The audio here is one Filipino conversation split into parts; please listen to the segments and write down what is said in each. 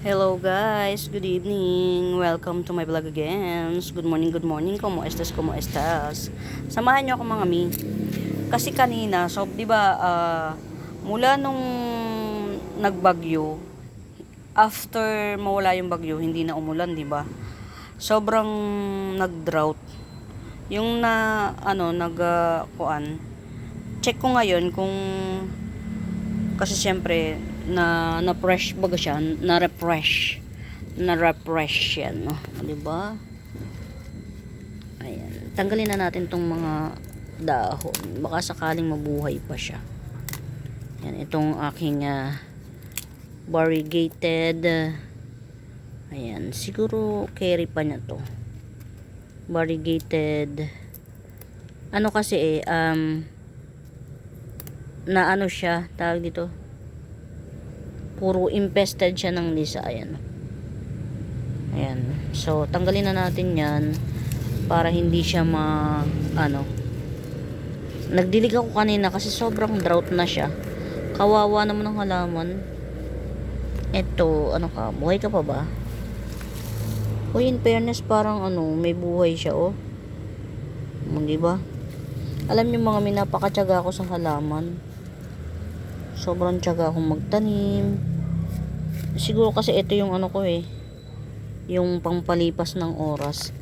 Hello guys, good evening. Welcome to my vlog again. Good morning, good morning. Como estas, como estas. Samahan niyo ako mga mi. Kasi kanina, so 'di ba, mula nung nagbagyo, after mawala yung bagyo, hindi na umulan, 'di ba? Sobrang nag-drought. Yung na kuan. Check ko ngayon kung kasi syempre na fresh baga siya, na refresh yan, no? 'Di ba? Ayan. Tanggalin na natin tong mga dahon. Baka sakaling mabuhay pa siya. Yan, itong aking variegated. Ayan, siguro carry pa niya to. Variegated. Ano kasi na ano siya, tawag dito. Puro infested siya ng lisa. Ayan. Ayan. So, tanggalin na natin yan para hindi siya nagdilig ako kanina kasi sobrang drought na siya. Kawawa naman ng halaman. Eto, ano ka? Buhay ka pa ba? Uy, in fairness, parang may buhay siya, oh. Di ba? Alam niyo mga minapakatyaga ako sa halaman. Sobrang tiyaga akong magtanim. Siguro kasi ito yung ko yung pangpalipas ng oras.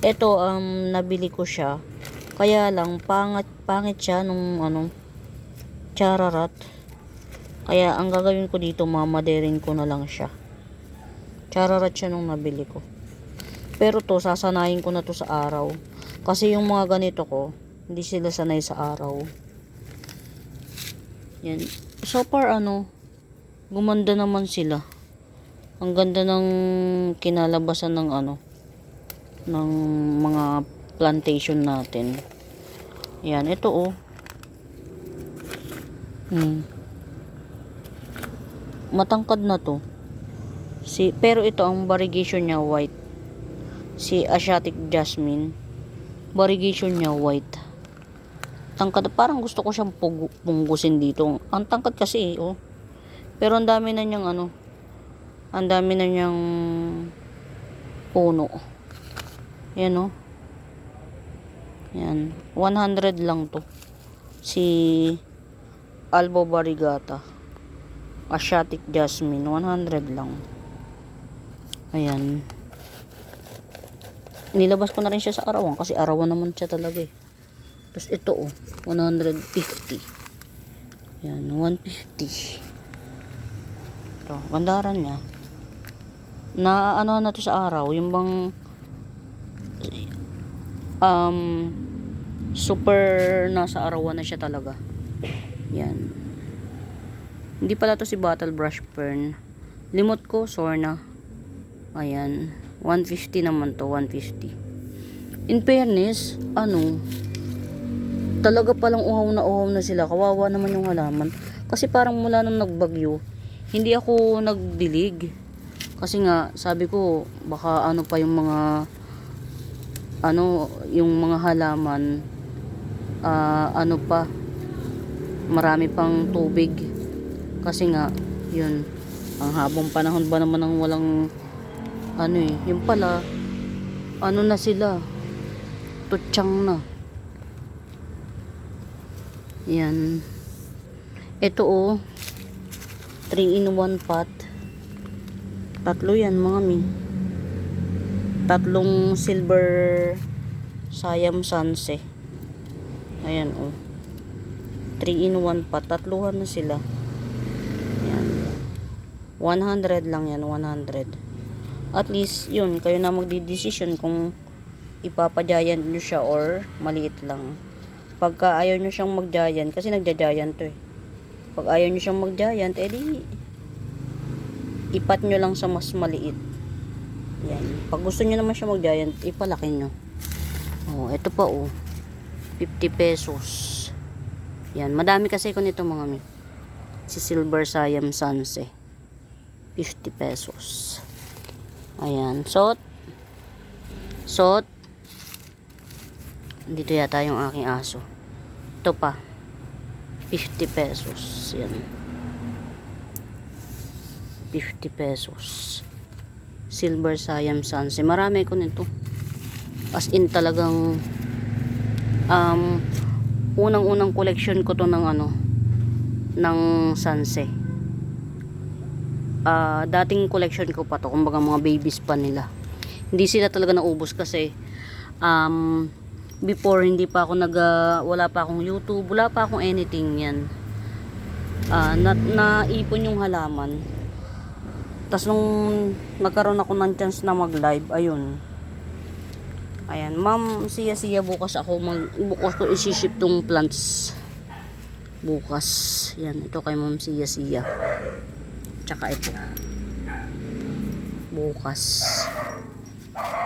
Ito nabili ko siya. Kaya lang pangit siya nung chararat. Kaya ang gagawin ko dito, mamaderin ko na lang siya. Chararat siya nung nabili ko. Pero to sasanayin ko na to sa araw. Kasi yung mga ganito ko, hindi sila sanay sa araw. Yan. So far gumanda naman sila. Ang ganda ng kinalabasan ng ng mga plantation natin. Yan, ito oh. Matangkad na to. Pero ito ang variegation niya white. Si Asiatic Jasmine, variegation niya white. Tangkad, parang gusto ko siyang punggusin dito. Ang tangkad kasi oh. Pero ang dami na niyang ang dami na niyang puno. Yan oh. Yan, 100 lang to. Si Albo Variegata, Asiatic Jasmine, 100 lang. Ayan. Nilabas ko na rin siya sa arawan kasi arawan naman siya talaga eh. Tapos ito oh, 150. Yan, 150. Ito, gandaran niya. Na na to sa araw, yung bang super nasa arawan na siya talaga. Yan. Hindi pala to si Bottle Brush Fern. Limot ko, Sorna. Ayan. 150 naman to, 150. In fairness, talaga palang uhaw na sila. Kawawa naman yung halaman. Kasi parang mula nung nagbagyo, hindi ako nagdilig. Kasi nga, sabi ko, baka pa yung mga, yung mga halaman, marami pang tubig. Kasi nga, yun, ang habang panahon ba naman ng walang, yung pala, na sila, tutsang na. Yan. Ito oh, 3-in-1 pot. Tatlo yan mga mi. Tatlong silver Siam Sanse. Ayan oh. 3-in-1 pot. Tatluhan na sila. Yan. 100 lang yan, 100. At least, yun, kayo na magdidesisyon kung ipapagiant nyo siya or maliit lang. Pagka ayaw nyo siyang mag-giant, kasi nagja-giant to eh. Pag ayaw nyo siyang mag-giant, edi ipat nyo lang sa mas maliit. Yan. Pag gusto nyo naman siya mag-giant, ipalaki nyo. Oh, ito pa oh. 50 pesos. Yan. Madami kasi ko nito mga mi. Si Silver Siam Sanse. 50 pesos. Ayan. Sot. Dito yata yung aking aso. Ito pa. 50 pesos. Yan. 50 pesos. Silver Siam Sanse. Marami ko nito. As in talagang unang-unang collection ko to ng ng Sanse. Dating collection ko pa to, kumbaga mga babies pa nila. Hindi sila talaga naubos kasi before hindi pa ako wala pa akong YouTube, wala pa akong anything yan. Naipon yung halaman. Tapos nung nagkaroon ako ng chance na mag-live, ayun. Ayan, ma'am, siya bukas bukas ko isi-ship tong plants. Bukas. Yan, ito kay ma'am siya. Tsaka ito. Bukas.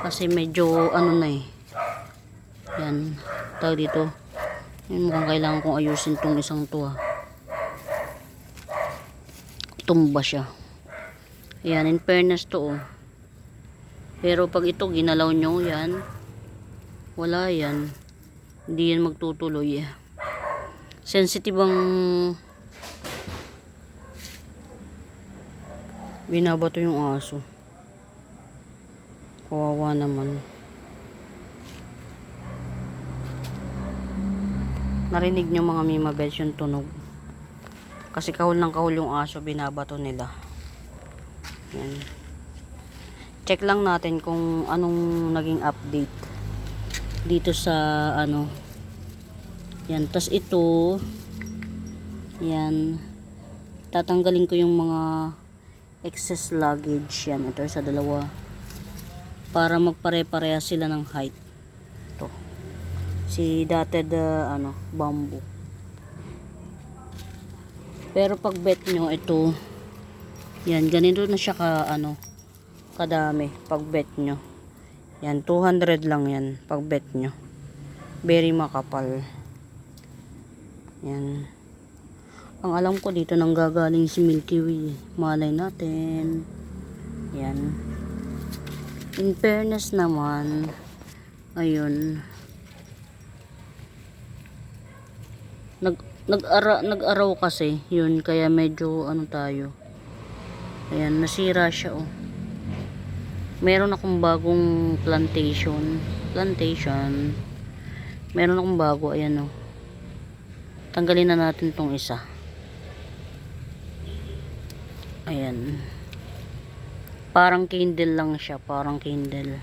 Kasi medyo na Yan. Tawag dito. Yan, mukhang kailangan kong ayusin tong isang to Tumba siya. Yan, in fairness to Pero pag ito ginalaw nyo yan, wala yan. Hindi yan magtutuloy Sensitive ang binabato yung aso. Kawawa naman. Narinig nyo mga mimabels yung tunog. Kasi kahul ng kahul yung aso, binabato nila. Yan. Check lang natin kung anong naging update dito sa yan. Tas ito, yan, tatanggalin ko yung mga excess luggage. Yan, ito sa dalawa para magpare-pareha sila ng height. Ito si dotted bamboo. Pero pag bet nyo ito, yan, ganito na siya kadami pag bet nyo. Yan, 200 lang yan pag bet nyo. Very makapal. Yan. Ang alam ko dito nang gagaling si Milky Way. Malay natin. Yan. In fairness naman, ayun. Nag-araw kasi, yun, kaya medyo tayo. Ayan, nasira siya Meron akong bagong plantation. Meron akong bago, ayan Tanggalin na natin tong isa. Ayan. Parang candle lang siya, parang candle.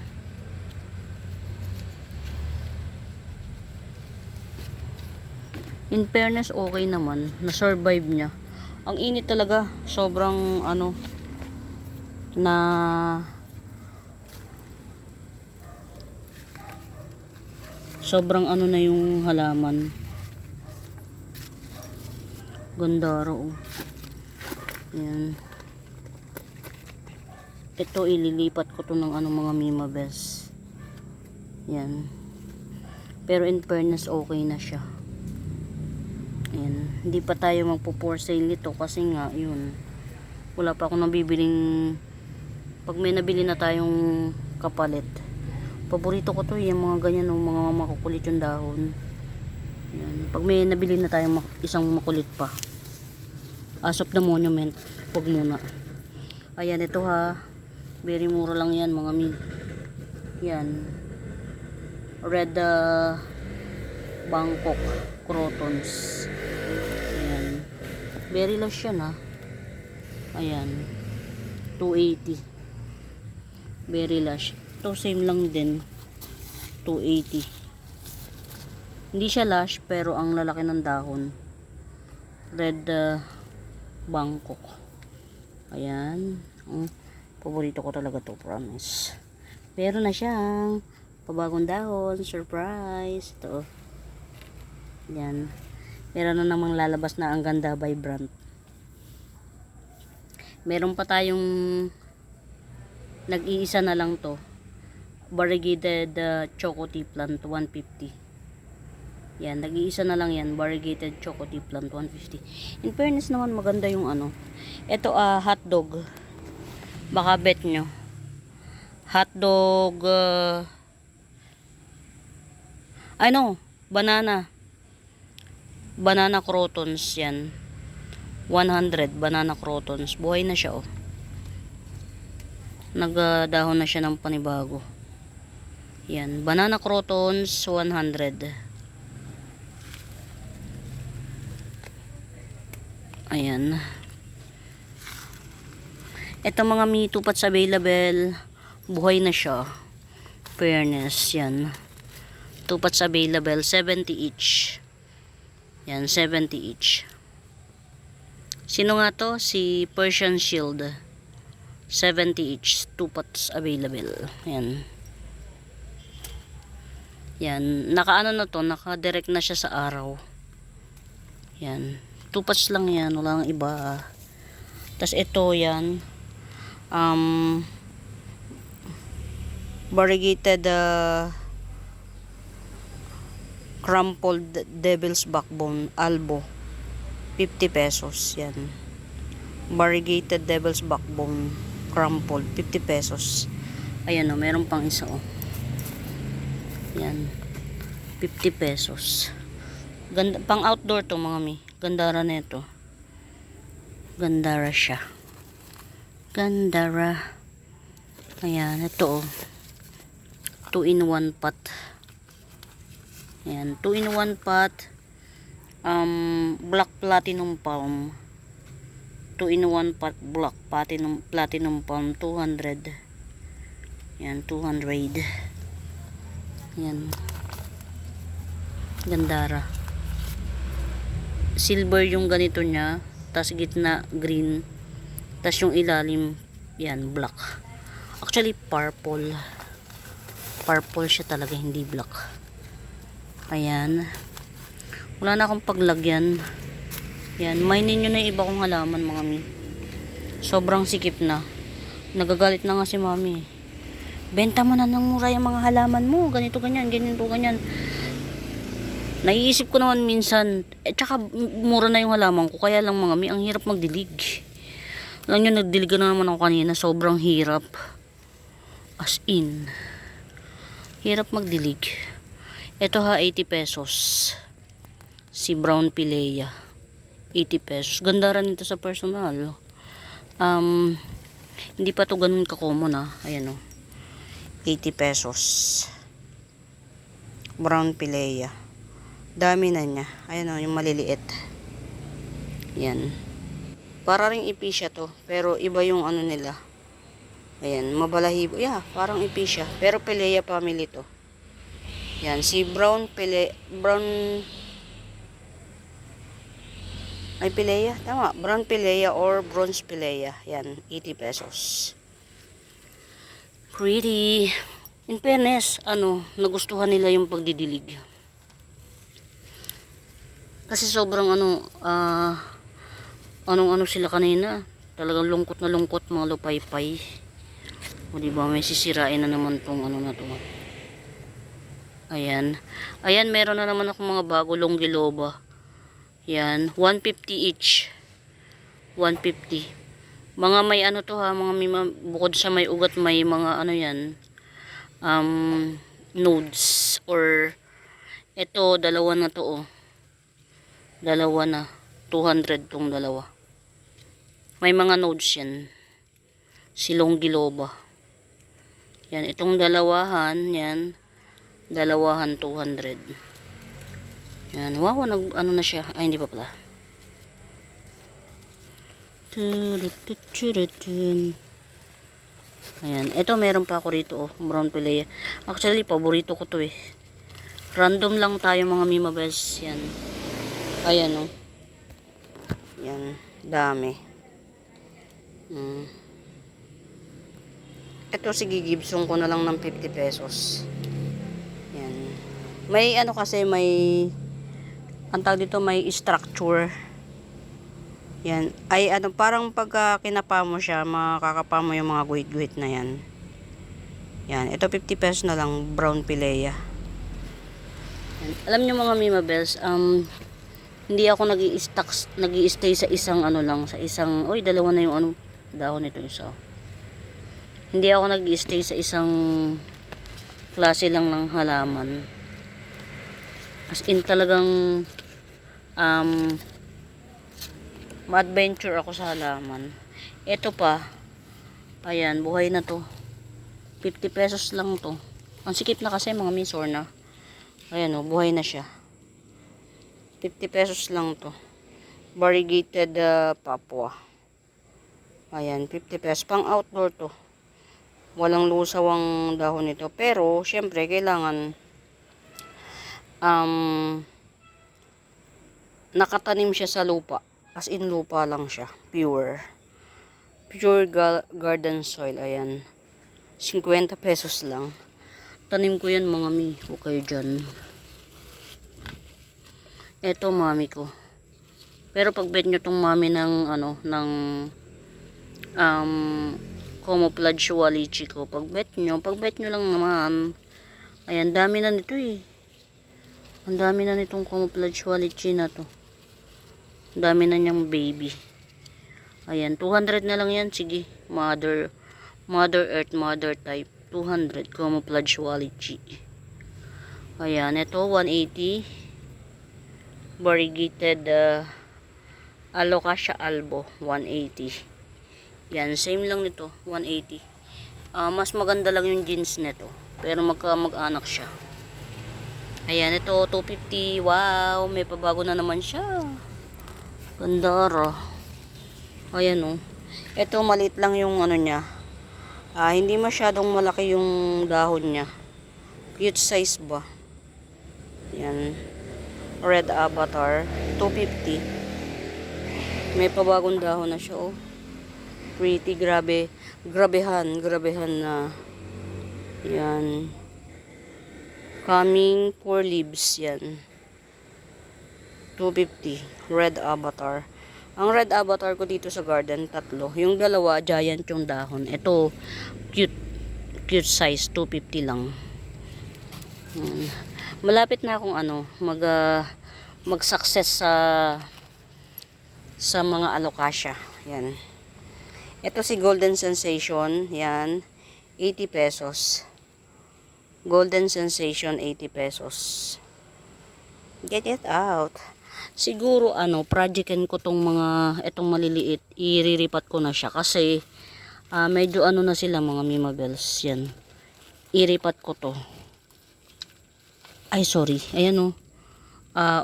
In fairness, okay naman. Na-survive niya. Ang init talaga. Sobrang sobrang na yung halaman. Gandaro. Yan. Ito ililipat ko to ng mga mimabels. Yan. Pero in fairness, okay na siya. Ayan. Hindi pa tayo magpo-for sale nito kasi nga, yun. Wala pa akong nabibiling. Pag may nabili na tayong kapalit. Paborito ko to, yung mga ganyan, mga makukulit yung dahon. Ayan. Pag may nabili na tayong isang makulit pa. As of the monument, huwag muna. Ayan, ito very mura lang yan, mga yan. Red Bangkok Crotons. Ayan. Very low yan Ayan. 280. Very lush. Ito same lang din. 280. Hindi siya lush pero ang lalaki ng dahon. Red Bangkok. Ayan. Paborito ko talaga to, promise. Meron na siyang pabagong dahon. Surprise. Ito. Yan. Meron na namang lalabas na ang ganda vibrant. Meron pa tayong nag-iisa na lang to. Variegated Choco Tea Plant 150. Yan, nag-iisa na lang yan. Variegated Choco Tea Plant 150. In fairness naman, maganda yung Ito hotdog. Baka bet nyo. Hotdog banana. Banana crotons yan. 100 banana crotons. Buhay na siya Nagdahon na siya ng panibago. Yan, banana crotons 100. Ayan. Ito mga mini tupats available. Buhay na siya. Fairness, yan. Tupats available 70 each. Yan, 70 each. Sino nga to? Si Persian Shield. 70 each. Tupats available. Yan. Yan. Nakaano na to. Naka-direct na siya sa araw. Yan. Tupats lang yan. Walang iba. Tas ito yan. Variegated crumpled devil's backbone albo 50 pesos yan. Variegated devil's backbone crumpled 50 pesos. Ayan o, meron pang isa o. Yan, 50 pesos. Ganda, pang outdoor to mga mi. Gandara na ito. Gandara siya. Gandara. Ayan, ito o. 2-in-1 pot. Ayan, 2-in-1 pot. Black platinum palm. 2-in-1 pot black platinum palm 200. Ayan, 200. Ayan. Gandara. Silver yung ganito niya, tas gitna green, tas yung ilalim yan black. Actually purple siya talaga, hindi black. Ayan, wala na akong paglagyan. Yan, mainin nyo na yung iba kong halaman mga mi. Sobrang sikip na. Nagagalit na nga si mami. Benta mo na ng mura yung mga halaman mo, ganito ganyan, ganito ganyan. Naiisip ko naman minsan, tsaka mura na yung halaman ko, kaya lang mga mi, ang hirap magdilig. Alam nyo, nagdilig na naman ako kanina, sobrang hirap. As in, hirap magdilig. Ito ha, 80 pesos. Si brown pilea, 80 pesos. Ganda rin ito sa personal. Hindi pa to ganun ka-common ha. Ayan o, 80 pesos. Brown pilea. Dami na niya. Ayan o, yung maliliit. Yan. Para ring ipisya to. Pero iba yung ano nila. Ayan, mabalahibo. Yeah, parang ipisya. Pero pilea family to. Yan, si brown pilea. Ay, pilea. Tama. Brown pilea or bronze pilea. Yan, 80 pesos. Pretty. In fairness, nagustuhan nila yung pagdidilig. Kasi sobrang anong sila kanina. Talagang lungkot na lungkot, mga lupay-pay. O diba, may sisirain na naman tong na to. Ayan. Ayan, meron na naman ako mga bago longgiloba. Yan, 150 each. 150. Mga may to ha, mga may bukod sa may ugat, may mga yan. Nodes or ito, dalawa na to oh. Dalawa na. 200 tong dalawa. May mga nodes yan. Si longgiloba. Yan, itong dalawahan, yan. Dalawahan 200. Yan, wow, na siya. Ay, hindi pa pala. Ayan, ito meron pa ako rito, oh, brown pilea. Actually, paborito ko to eh. Random lang tayo mga mimabes. Yan. Ayan oh. Yan, dami. Ito sige, Gibson ko na lang ng 50 pesos. Yan. May kasi may ang tawag dito, may structure. Yan. Ay parang pagka kinapa mo siya, makakapa mo yung mga guhit-guhit na yan. Yan. Ito 50 pesos na lang, brown pilea. Yan. Alam nyo mga mimabels, hindi ako nag-i-stay sa isang sa isang, dalawa na yung dahon nito isa. Hindi ako nag-i-stay sa isang klase lang ng halaman. As in talagang ma-adventure ako sa halaman. Ito pa, Ayan, buhay na to. 50 pesos lang to. Ang sikip na kasi mga misor na. Ayan o, buhay na siya. 50 pesos lang to. Variegated Papua. Ayan, 50 pesos. Pang outdoor to. Walang lusaw ang dahon nito. Pero, syempre, kailangan nakatanim siya sa lupa. As in, lupa lang siya. Pure. Pure garden soil. Ayan. 50 pesos lang. Tanim ko yan mga mi. Huwag kayo dyan. Eto mami ko. Pero pag bet nyo tong mami ng ano, ng camouflage walichi ko. Pag bet nyo lang naman. Ayan, dami na nito eh. Ang dami na nitong camouflage walichi na to. Ang dami na niyang baby. Ayan, 200 na lang yan. Sige, Mother Earth, Mother type. 200, camouflage walichi. Ayan, ito 180. Variegated Alocasia albo, 180. Yan, same lang nito, 180. Mas maganda lang yung jeans nito. Pero mag-anak siya. Ayan, ito 250. Wow, may pabago na naman siya. Ganda. Ayan o. Ito maliit lang yung ano niya. Hindi masyadong malaki yung dahon niya. Cute size ba? Yan. Red Avatar. 250. May pabagong dahon na siya oh. Pretty, grabe. Grabehan na. Yan. Coming 4 leaves yan. 250. Red Avatar. Ang red avatar ko dito sa garden, 3. Yung dalawa, giant yung dahon. Ito, cute size, 250 lang. Malapit na akong ano, mag-success sa mga alocasia. Yan. Ito si Golden Sensation, yan, 80 pesos. Golden Sensation, 80 pesos. Get it out. Siguro projectin ko tong itong maliliit, iriripat ko na siya kasi medyo na sila mga mimabels yan. Iripat ko to. Ay sorry, ayan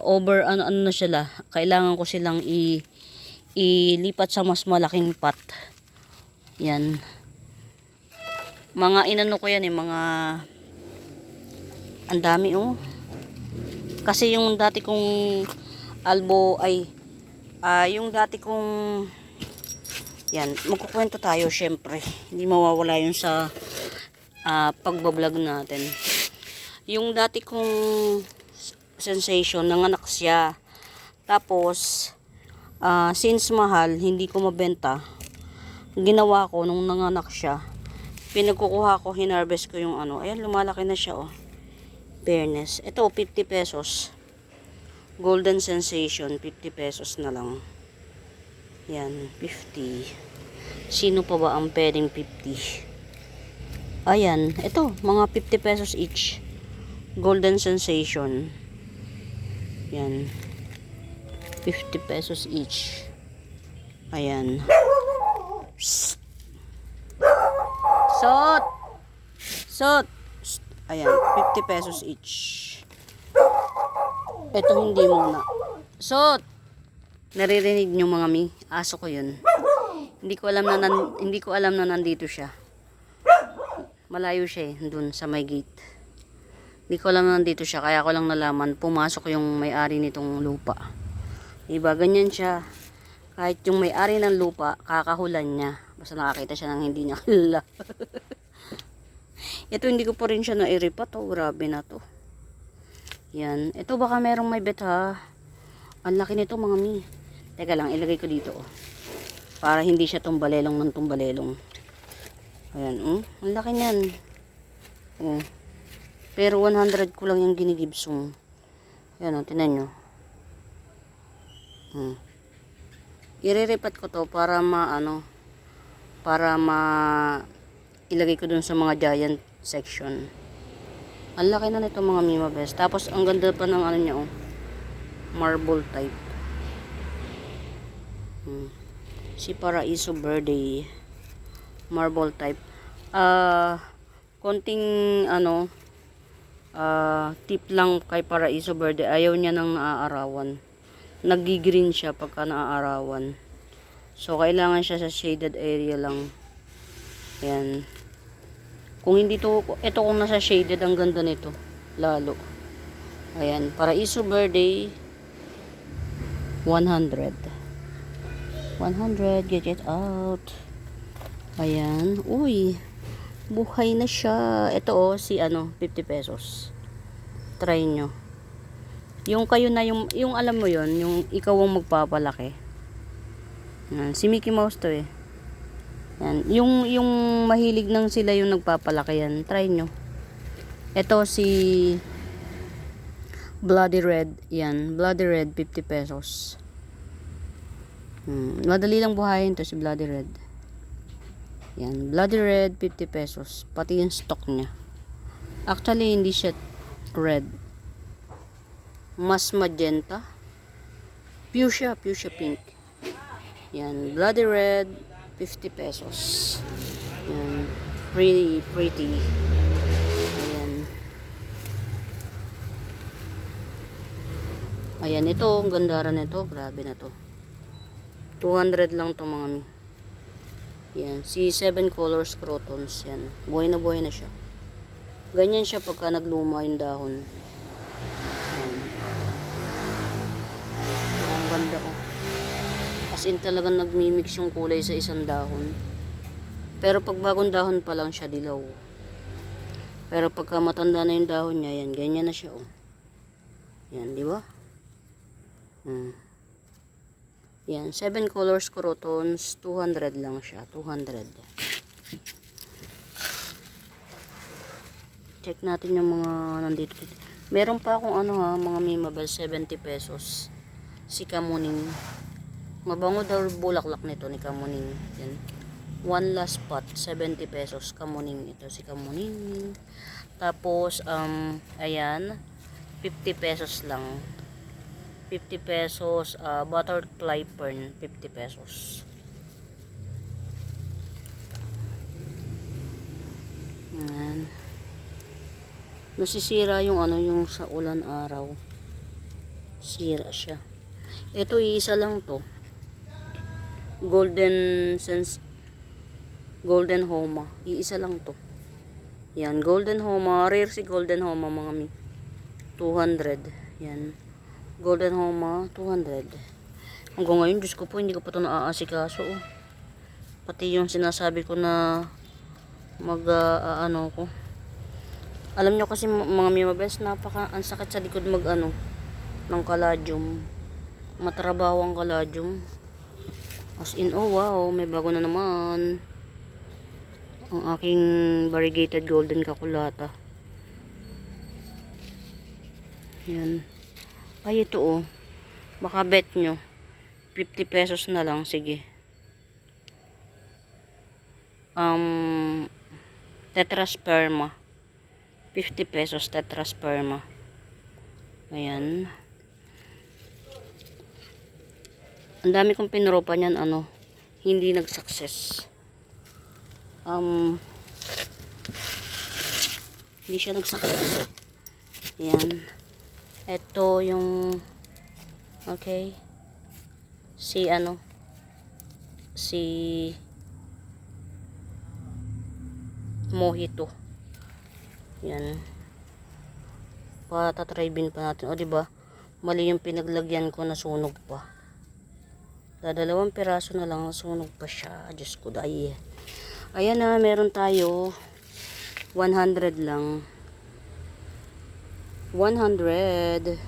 over na sila. Kailangan ko silang ilipat sa mas malaking pot. Yan. Mga inano ko yan mga ang dami Kasi yung dati kong albo yung dati kong yan, magkukwento tayo syempre. Hindi mawawala yun sa pagbablog natin. Yung dati kong sensation, nanganak siya. Tapos since mahal, hindi ko mabenta. Ginawa ko nung nanganak siya, pinagkukuha ko, hinarvest ko yung ayan, lumalaki na siya fairness. Ito 50 pesos. Golden Sensation, 50 pesos na lang. Yan, 50. Sino pa ba ang pwedeng 50? Ayan, ito, mga 50 pesos each. Golden Sensation. Yan. 50 pesos each. Ayan. Psst. Sot! Ayan, 50 pesos each. Ito hindi muna. Sot! Naririnig nyo mga mi? Aso ko yun. Hindi ko alam na nandito siya. Malayo siya dun sa may gate. Hindi ko alam na nandito siya. Kaya ko lang nalaman. Pumasok yung may-ari nitong lupa. Diba? Ganyan siya. Kahit yung may-ari ng lupa, kakahulan niya. Basta nakakita siya ng hindi niya kilala. Ito hindi ko pa rin siya nairipat. Grabe na to. Yan. Ito baka merong may bet ha. Ang laki nito mga mi. Teka lang, ilagay ko dito para hindi siya tumbalelong ng tumbalelong. Ayan, ang laki niyan. Pero 100 ko lang yung ginigibsong. Ayan tinan nyo. Iriripat ko to para ilagay ko dun sa mga giant section. Ang laki na nito mga Mima Best. Tapos ang ganda pa ng niya marble type. Si Paraiso Verde. Marble type. Ah, konting ano, tip lang kay Paraiso Verde. Ayaw niya ng naaarawan. Nag-green siya pagka naaarawan. So, kailangan siya sa shaded area lang. Ayan. Kung hindi to, ito kung nasa shaded, ang ganda nito. Lalo. Ayan. Paraiso Verde, 100. 100. Get it out. Ayan. Uy. Buhay na siya. Ito oh, si ano, 50 pesos. Try nyo. Yung kayo na, yung alam mo yon, yung ikaw ang magpapalaki. Yan. Si Mickey Mouse to eh. Yan. Yung mahilig nang sila yung nagpapalaki yan. Try nyo. Ito si Bloody Red. Yan. Bloody Red, 50 pesos. Madali lang buhayin to si Bloody Red. Yan. Bloody Red, 50 pesos. Pati yung stock niya. Actually, hindi siya red. Mas magenta. Fuchsia pink. Yan. Bloody Red, 50 pesos. Yan. Pretty. Ayan. Ayan, ito. Ang ganda rin ito. Grabe na to. 200 lang to mga mi. Yan. Si 7 colors crotons. Yan. Buhay na siya. Ganyan siya pagka nagluma yung dahon. Yan. Ang ganda ko. As in talagang nagmimix yung kulay sa isang dahon. Pero pag bagong dahon pa lang siya dilaw. Pero pagka matanda na yung dahon niya, yan, ganyan na siya oh. Yan, di ba? Yan, 7 colors crotons, 200 lang siya, 200. Check natin yung mga nandito. Meron pa akong ano ha, mga Mimabel, 70 pesos. Si Kamuning. Mabango daw bulaklak nito ni Kamuning. Yan. One last pot, 70 pesos. Kamuning. Ito si Kamuning. Tapos, ayan, 50 pesos lang. 50 pesos, butterfly fern, 50 pesos. Ayan. Nasisira yung ano, yung sa ulan araw. Sira siya. Ito, iisa lang to. Golden Homa. Iisa lang to. Yan, Golden Homa. Rare si Golden Homa mga mi. 200. Yan. Golden Homa, 200. Hanggang ngayon, Diyos ko po, hindi ko pa ito naaasikaso. Oh. Pati yung sinasabi ko na ano ko. Alam nyo kasi mga Mimabels, ang sakit sa likod ng caladium. Matrabaho ang caladium. As in, oh wow, may bago na naman. Ang aking variegated golden kakulata. Yan. Ay, ito oh. Baka bet nyo. 50 pesos na lang. Sige. Tetrasperma. 50 pesos tetrasperma. Ayan. Ang dami kong pinuropa niyan, hindi nag-success. Hindi siya nag-success. Ayan. Ito yung okay. Si Mojito. Yan. Patatrybin pa natin. O diba? Mali yung pinaglagyan ko, nasunog pa. Dalawang piraso na lang, nasunog pa siya. Diyos ko, dahil. Ayan na, meron tayo. 100 lang. 100.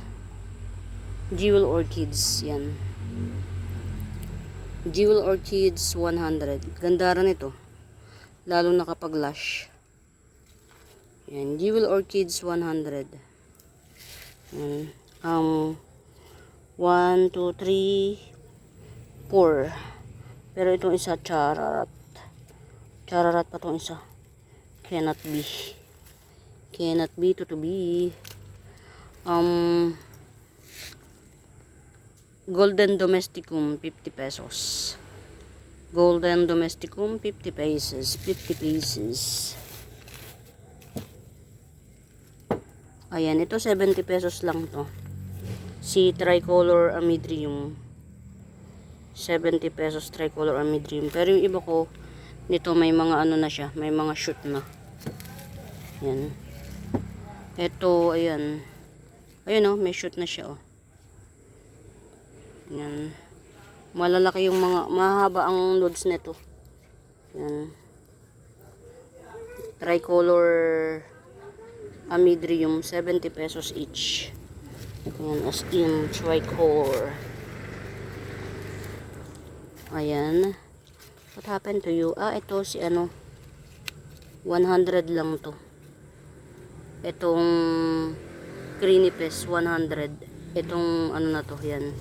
Jewel Orchids. Yan. Jewel Orchids, 100. Ganda rin ito. Lalo na kapag lush. Yan. Jewel Orchids, 100. Yan. 1, 2, 3, 4. Pero itong isa, chararat. Chararat pa itong isa. Cannot be. Cannot be to be. Golden Domesticum, 50 pesos. Golden Domesticum, 50 pesos. 50 pesos. Ayan, ito 70 pesos lang to. Si Tricolor Amidrium. 70 pesos Tricolor Amidrium. Pero yung iba ko, nito may mga ano na siya. May mga shoot na. Ayan. Ito, ayan. Ayan may shoot na siya Ayan. Malalaki yung mga, mahaba ang loads nito. Ayan. Tricolor Amidrium, 70 pesos each. Ayan, as in tricolor. Ayan. What happened to you? Ito si 100 lang to. Itong Crinipes, 100. Itong ano na to, yan.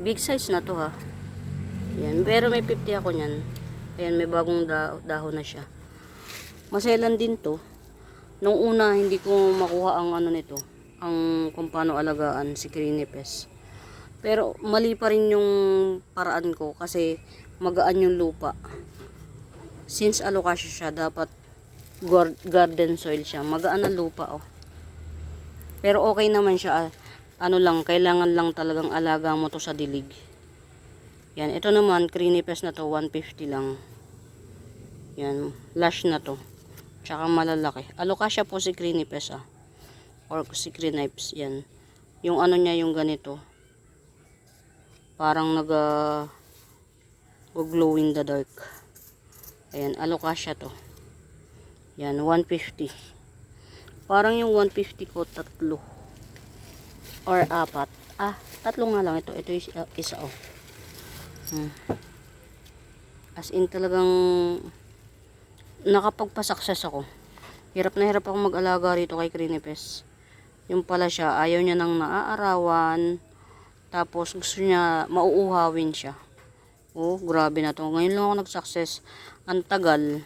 Big size na to ha. Yan, pero may 50 ako niyan. Ayan, may bagong dahon na siya. Maselan din to. Nung una, hindi ko makuha ang ano nito. Ang kung paano alagaan si Crinipes. Pero mali pa rin yung paraan ko kasi magaan yung lupa. Since alokasya siya, dapat garden soil siya. Magaan na lupa Pero okay naman siya. Ano lang, kailangan lang talagang alaga mo to sa dilig. Yan, ito naman, Crinipes na to, 150 lang. Yan, lush na to. Tsaka malalaki. Alokasya po si Crinipes or si Crinipes, yan. Yung ano niya, yung ganito. Parang glow in the dark. Ayan, alokasya to. Yan, 150. Parang yung 150 ko, 3 or 4. 3 nga lang ito. Ito isa As in talagang nakapagpa-success ako. Hirap na hirap ako mag-alaga rito kay Crinipes. Yung pala siya, ayaw niya nang naaarawan. Tapos gusto niya, mauuhawin siya. Grabe na to. Ngayon lang ako nag-success. Ang tagal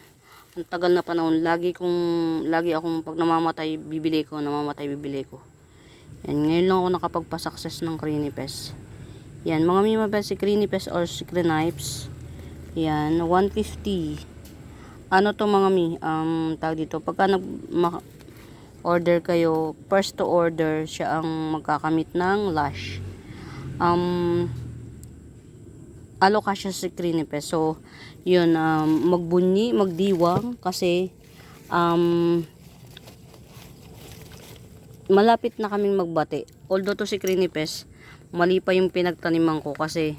na panahon. Lagi akong pag namamatay, bibili ko. Yan, ngayon lang ako nakapagpa-success ng Crinipes. Yan, mga mimabel si Crinipes or si Crinipes. Yan, 150. Ano to mga tawag dito, pagka order kayo, first to order siya ang magkakamit ng lush. Alokasya si Crinipes. So, yun, magbunyi, magdiwang kasi malapit na kaming magbati. Although to si Crinipes, mali pa yung pinagtaniman ko kasi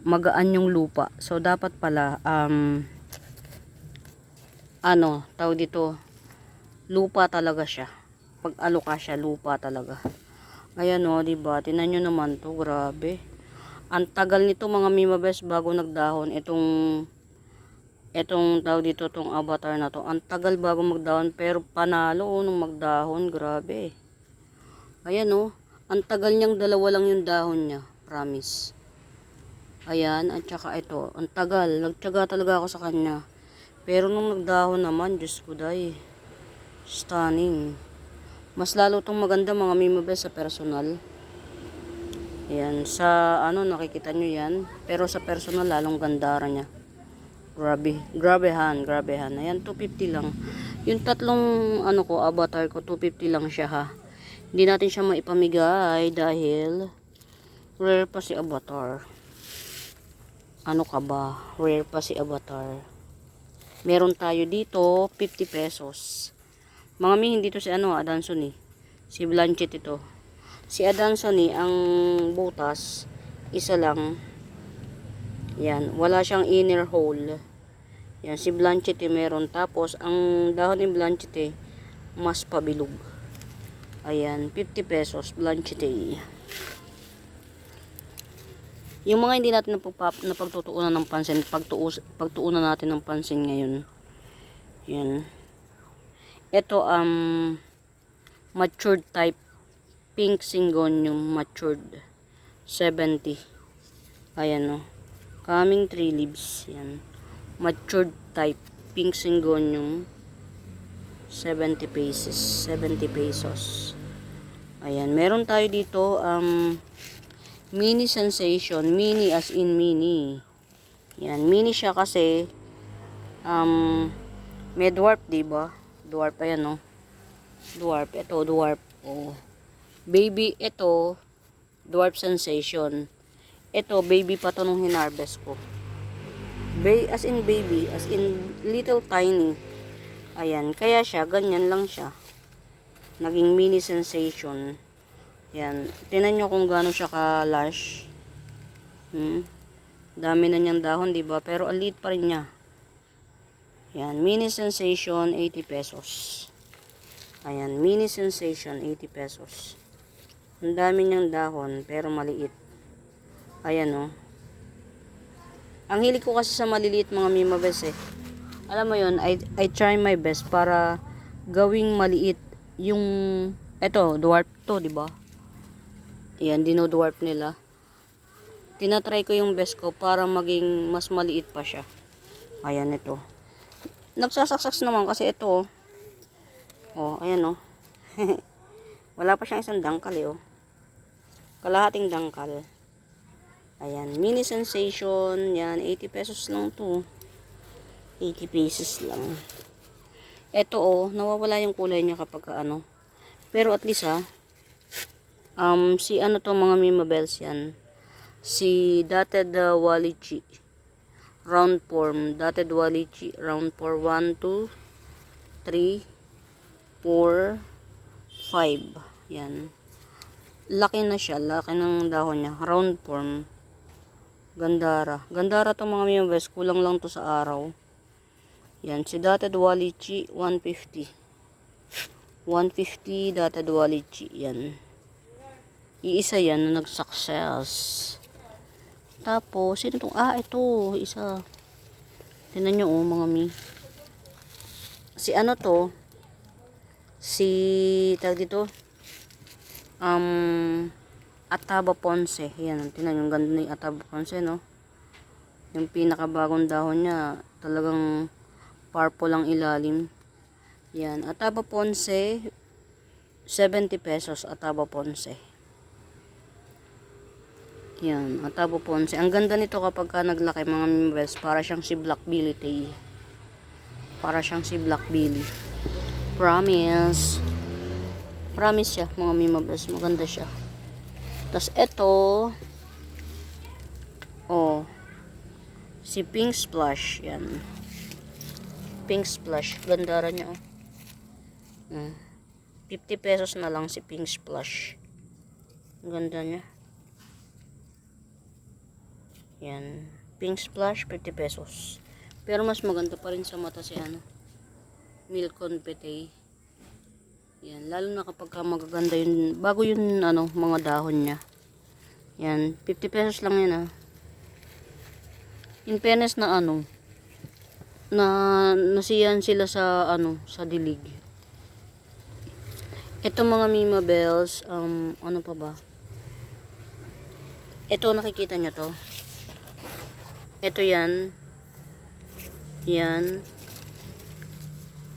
magaan yung lupa. So, dapat pala tawag dito, lupa talaga siya. Pag alokasya, lupa talaga. Ayan diba? Tingnan nyo naman to, grabe. Ang tagal nito mga mimabes bago nagdahon. Itong tawag dito, tong avatar na to. Ang tagal bago magdahon, pero panalo nung magdahon, grabe. Ayan ang tagal niyang, 2 lang yung dahon niya, promise. Ayan, at saka ito, ang tagal. Nagtiyaga talaga ako sa kanya. Pero nung nagdahon naman, Diyos ko day, stunning. Mas lalo tong maganda mga mimabes sa personal. Ayan, sa nakikita nyo yan. Pero sa personal, lalong gandara niya. Grabehan. Ayan, 250 lang. Yung tatlong avatar ko, 250 lang siya ha. Hindi natin siya maipamigay dahil rare pa si avatar. Ano ka ba? Rare pa si avatar. Meron tayo dito, 50 pesos. Mga hindi to si Adansoni. Si Blanchett ito. Si Adansoni, ang butas, isa lang. Yan, wala siyang inner hole. Yan, si Blanchett meron. Tapos, ang dahon ni Blanchett mas pabilog. Ayan, 50 pesos, Blanchett. Yung mga hindi natin napagtutuunan ng pansin, pagtuunan natin ng pansin ngayon. Yan. Ito, matured type, pink syngonium, matured, 70. Ayan coming 3 leaves. Yan. Matured type, pink syngonium, 70 pesos. Ayan, meron tayo dito, mini sensation, mini as in mini. Yan, mini siya kasi may dwarf, diba? Dwarf, ayan, oh. Dwarf, ito, dwarf. Oh. Baby, ito, dwarf sensation. Ito, baby pa to nung hinarvest ko. As in baby, as in little tiny. Ayan, kaya siya, ganyan lang siya. Naging mini sensation. Yan, tinan nyo kung gaano siya ka-lush. Dami na niyang dahon, diba? Pero ang liit pa rin niya. Yan, mini sensation, 80 pesos. Ayan, mini sensation, 80 pesos. Ang dami niyang dahon, pero maliit. Ayan, oh. Ang hilig ko kasi sa maliliit mga mimabes eh. Alam mo yun, I try my best para gawing maliit yung, eto, dwarf to, diba? Ayan, dino-dwarf nila. Tinatry ko yung best ko para maging mas maliit pa siya. Ayan, ito. Nagsasaksak naman kasi ito, oh. Oh, ayan, oh. Wala pa siyang isang dangkal, eh, oh. Kalahating dangkal. Ayan, mini sensation. Yan, 80 pesos lang to. 80 pesos lang. Ito, oh, nawawala yung kulay niya kapag ano. Pero at least, si ano to mga mimabels yan. Si Dotted Walichi. Round form. Dotted Walichi. Round form. 1, 2, 3, 4, 5. Yan. Laki na siya. Laki ng dahon niya. Round form. Gandara. Gandara to mga mimabels. Kulang lang to sa araw. Yan. Si Dotted Walichi. 150. 150 Dotted Walichi. Yan. Iisa yan na nag-success. Tapos, sino itong, ito, isa. Tingnan nyo, oh, mga mi. Si ano to, tag dito, Ataba Ponce. Yan, tingnan yung ganda ng Ataba Ponce, no? Yung pinakabagong dahon niya, talagang purple ang ilalim. Yan, Ataba Ponce, 70 pesos, Ataba Ponce. Yan, Ataba Ponce. Ang ganda nito kapag ka naglaki mga mimabels. Para siyang si Black Billy Tay. Para siyang si Black Billy. Promise. Promise siya mga mimabels. Maganda siya. Tapos ito. Oh. Si Pink Splash. Yan. Pink Splash. Gandara niya, oh. 50 pesos na lang si Pink Splash. Ganda niya. Yan. Pink Splash, 50 pesos. Pero mas maganda pa rin sa mata si ano. Milk Confetti. Yan. Lalo na kapag magaganda yun. Bago yun, ano, mga dahon niya. Yan. 50 pesos lang yan, In fairness na ano. Nasiyan sila sa, ano, sa dilig. Ito mga mimabels. Ano pa ba? Ito, nakikita nyo to. Ito yan. Yan.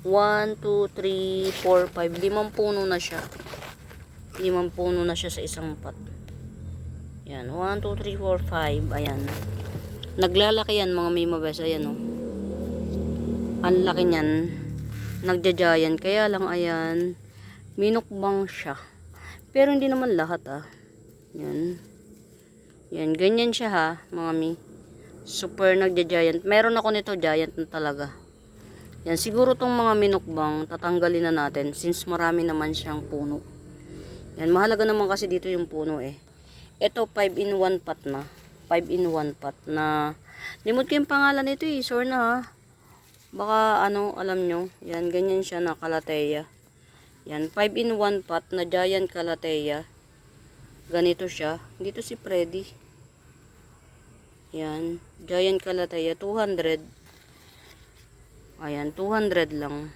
1, 2, 3, 4, 5. 5 puno na siya. 5 puno na siya sa isang pot. Yan. 1, 2, 3, 4, 5. Ayan. Naglalaki yan mga mimabes. Ayan, oh. Ang laki niyan. Nagja-giant. Kaya lang, ayan. Minukbang siya. Pero hindi naman lahat, Yan. Yan. Ganyan siya, mga mi. Super nagja-giant. Meron ako nito, giant na talaga. Yan, siguro tong mga minukbang, tatanggalin na natin since marami naman siyang puno. Yan, mahalaga naman kasi dito yung puno eh. Ito, 5-in-1 pot na. 5-in-1 pot na. Limot ko yung pangalan nito eh. Sure na Baka ano, alam nyo. Yan, ganyan siya na Calathea. Yan, 5-in-1 pot na giant Calathea. Ganito siya. Dito si Freddy. Yan. Giant Calathea. 200. Ayan. 200 lang.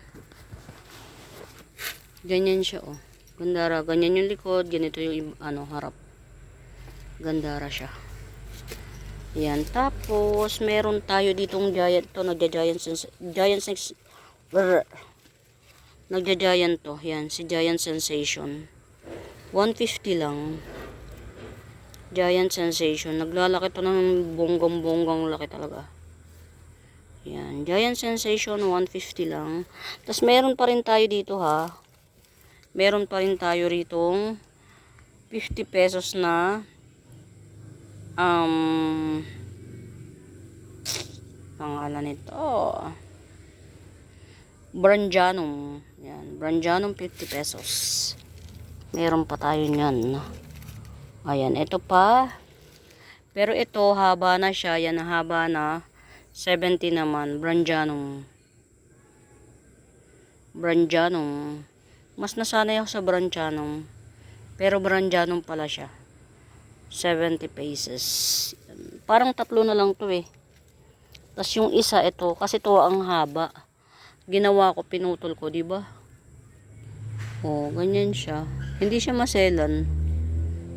Ganyan siya, oh. Gandara. Ganyan yung likod. Ganito yung, ano, harap. Gandara siya. Yan. Tapos, meron tayo ditong giant to. Nagja-giant to. Yan. Si Giant Sensation. 150 lang. Giant Sensation. Naglalaki to ng bonggang-bonggang laki talaga. Yan, Giant Sensation 150 lang. Tapos meron pa rin tayo dito ha. Meron pa rin tayo ritong 50 pesos na pangalan nito. Branjanum. Yan, Branjanum 50 pesos. Meron pa tayo niyan. Ayan, ito pa. Pero ito, haba na siya. Yan, haba na. 70 naman. Branjanum. Branjanum. Mas nasanay ako sa Branjanum. Pero Branjanum pala siya. 70 pesos. Parang tatlo na lang to eh. Tapos yung isa, ito. Kasi to ang haba. Ginawa ko, pinutol ko, diba? Oh, ganyan siya. Hindi siya maselan.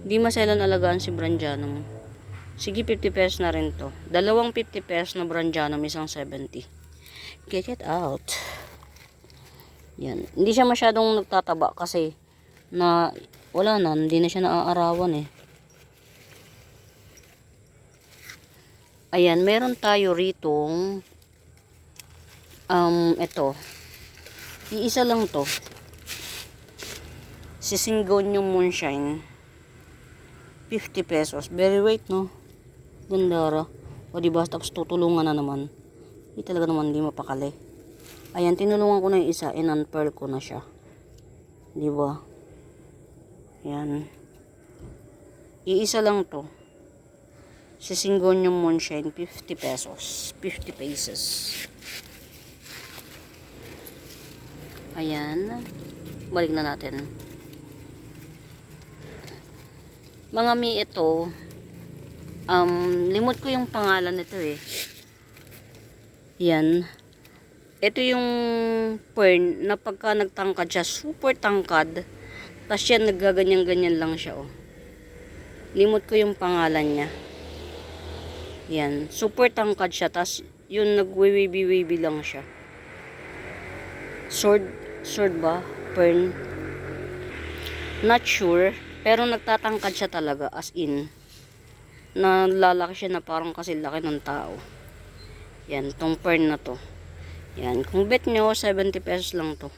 Hindi maselan alagaan si Branjanum. Sige, 50 pesos na rin to. Dalawang 50 pesos na Branjanum, isang 70. Get it out. Yan. Hindi siya masyadong nagtataba kasi na wala na, hindi na siya naaarawan eh. Ayan, meron tayo ritong ito. Iisa lang to. Sisingonium Moonshine. 50 pesos. Very weight, no? Gandara. O diba, tapos tutulungan na naman. Hindi talaga naman, hindi mapakali. Ayan, tinulungan ko na yung isa. In-unpearl ko na siya. Diba? Ayan. Iisa lang to. Sisingonium Moonshine, 50 pesos. 50 pesos. Ayan. Balik na natin. Mga mi, ito. Limot ko yung pangalan nito eh. Yan. Ito yung fern na pagka nagtangkad siya, super tangkad. Tapos yan, naggaganyan-ganyan lang siya oh. Limot ko yung pangalan niya. Yan. Super tangkad siya. Tapos yun, nagwiwibi-wibi lang siya. Sword ba? Fern. Not sure. Pero nagtatangkad siya talaga. As in. Nalalaki siya na parang kasi laki ng tao. Yan. Tong fern na to. Yan. Kung bet nyo, 70 pesos lang to.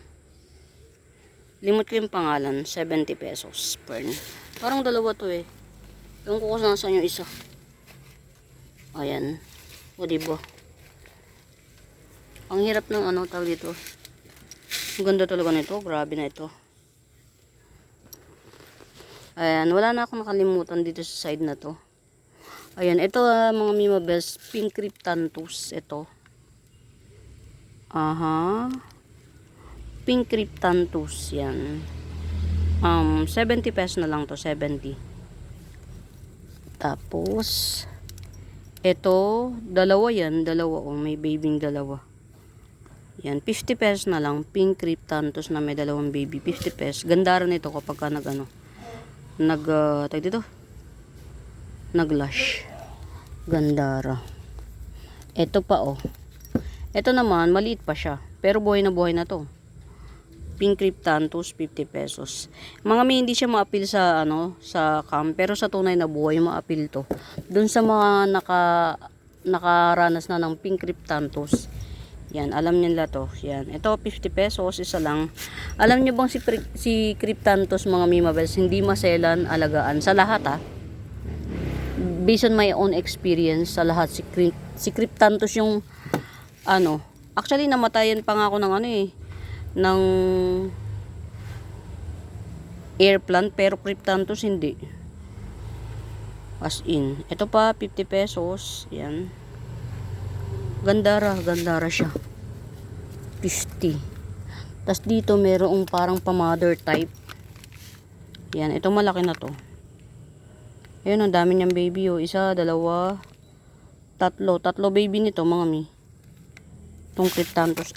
Limot ko yung pangalan. 70 pesos. Fern. Parang dalawa to eh. Ewan ko kung saan yung isa. Ayan. O diba? Ang hirap ng ano tawag dito. Ang ganda talaga nito. Grabe na ito. Ayan. Wala na akong nakalimutan dito sa side na to. Ayan. Ito mga Mimabels. Pink Cryptanthus. Ito. Aha. Pink Cryptanthus. Yan. 70 pesos na lang to. 70. Tapos ito. Dalawa yan. Dalawa. Oh, may babying dalawa. Yan, 50 pesos na lang. Pink Cryptanthus na may dalawang baby. 50 pesos. Ganda rin ito kapag ka tag dito. Naglash. Gandara. Ito pa oh. Ito naman, maliit pa siya. Pero buhay na to. Pink Cryptanthus, 50 pesos. Mga may hindi siya ma-appeal sa sa cam. Pero sa tunay na buhay, ma-appeal to. Dun sa mga nakaranas na ng Pink Cryptanthus. Yan, alam niyo nila to. Yan. Ito 50 pesos, isa lang. Alam niyo bang si Cryptanthus mga Mimabels, hindi maselan alagaan sa lahat ah. Based on my own experience sa lahat si Cryptanthus yung actually namatayan pa nga ako ng ng air plant pero Cryptanthus hindi. As in, ito pa 50 pesos. Yan. Gandara siya. 50. Tapos dito merong parang pa-mother type. Yan, ito malaki na to. Ayun, ang dami niyang baby oh. Isa, dalawa, tatlo baby nito mga mi. Itong Cryptanthus,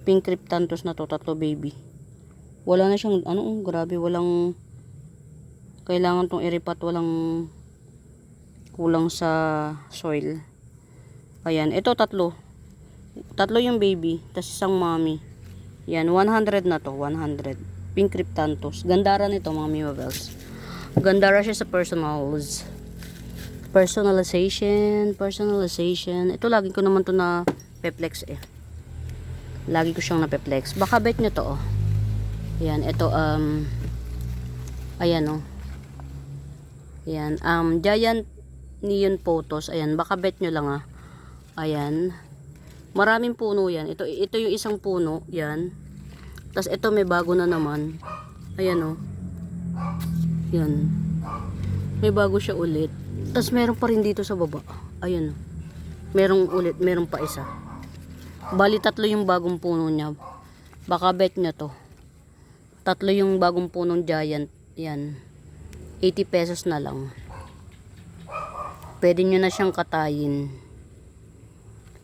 Pink Cryptanthus na to, tatlo baby. Wala na siyang, grabe, walang kailangan tong iripat, walang kulang sa soil. Ayan, ito tatlo yung baby, tas isang mommy. Yan, 100 na to, 100. Pink Cryptanthus. Gandara nito mga Mimabels. Gandara siya sa Personalization. Ito lagi ko naman to na peplex eh. Lagi ko siyang napeplex. Baka bet nyo to oh. Yan, ito ayan oh. Yan, Giant Neon Photos. Ayan, baka bet nyo lang ah. Ayan. Maraming puno yan. Ito yung isang puno, yan. Tapos ito may bago na naman. Ayan oh. Yan. May bago siya ulit. Tapos meron pa rin dito sa baba. Ayan oh. Merong ulit, meron pa isa. Bali 3 yung bagong puno niya. Baka bet nyo to. 3 yung bagong punong giant. Yan. 80 pesos na lang. Pwede nyo na siyang katayin.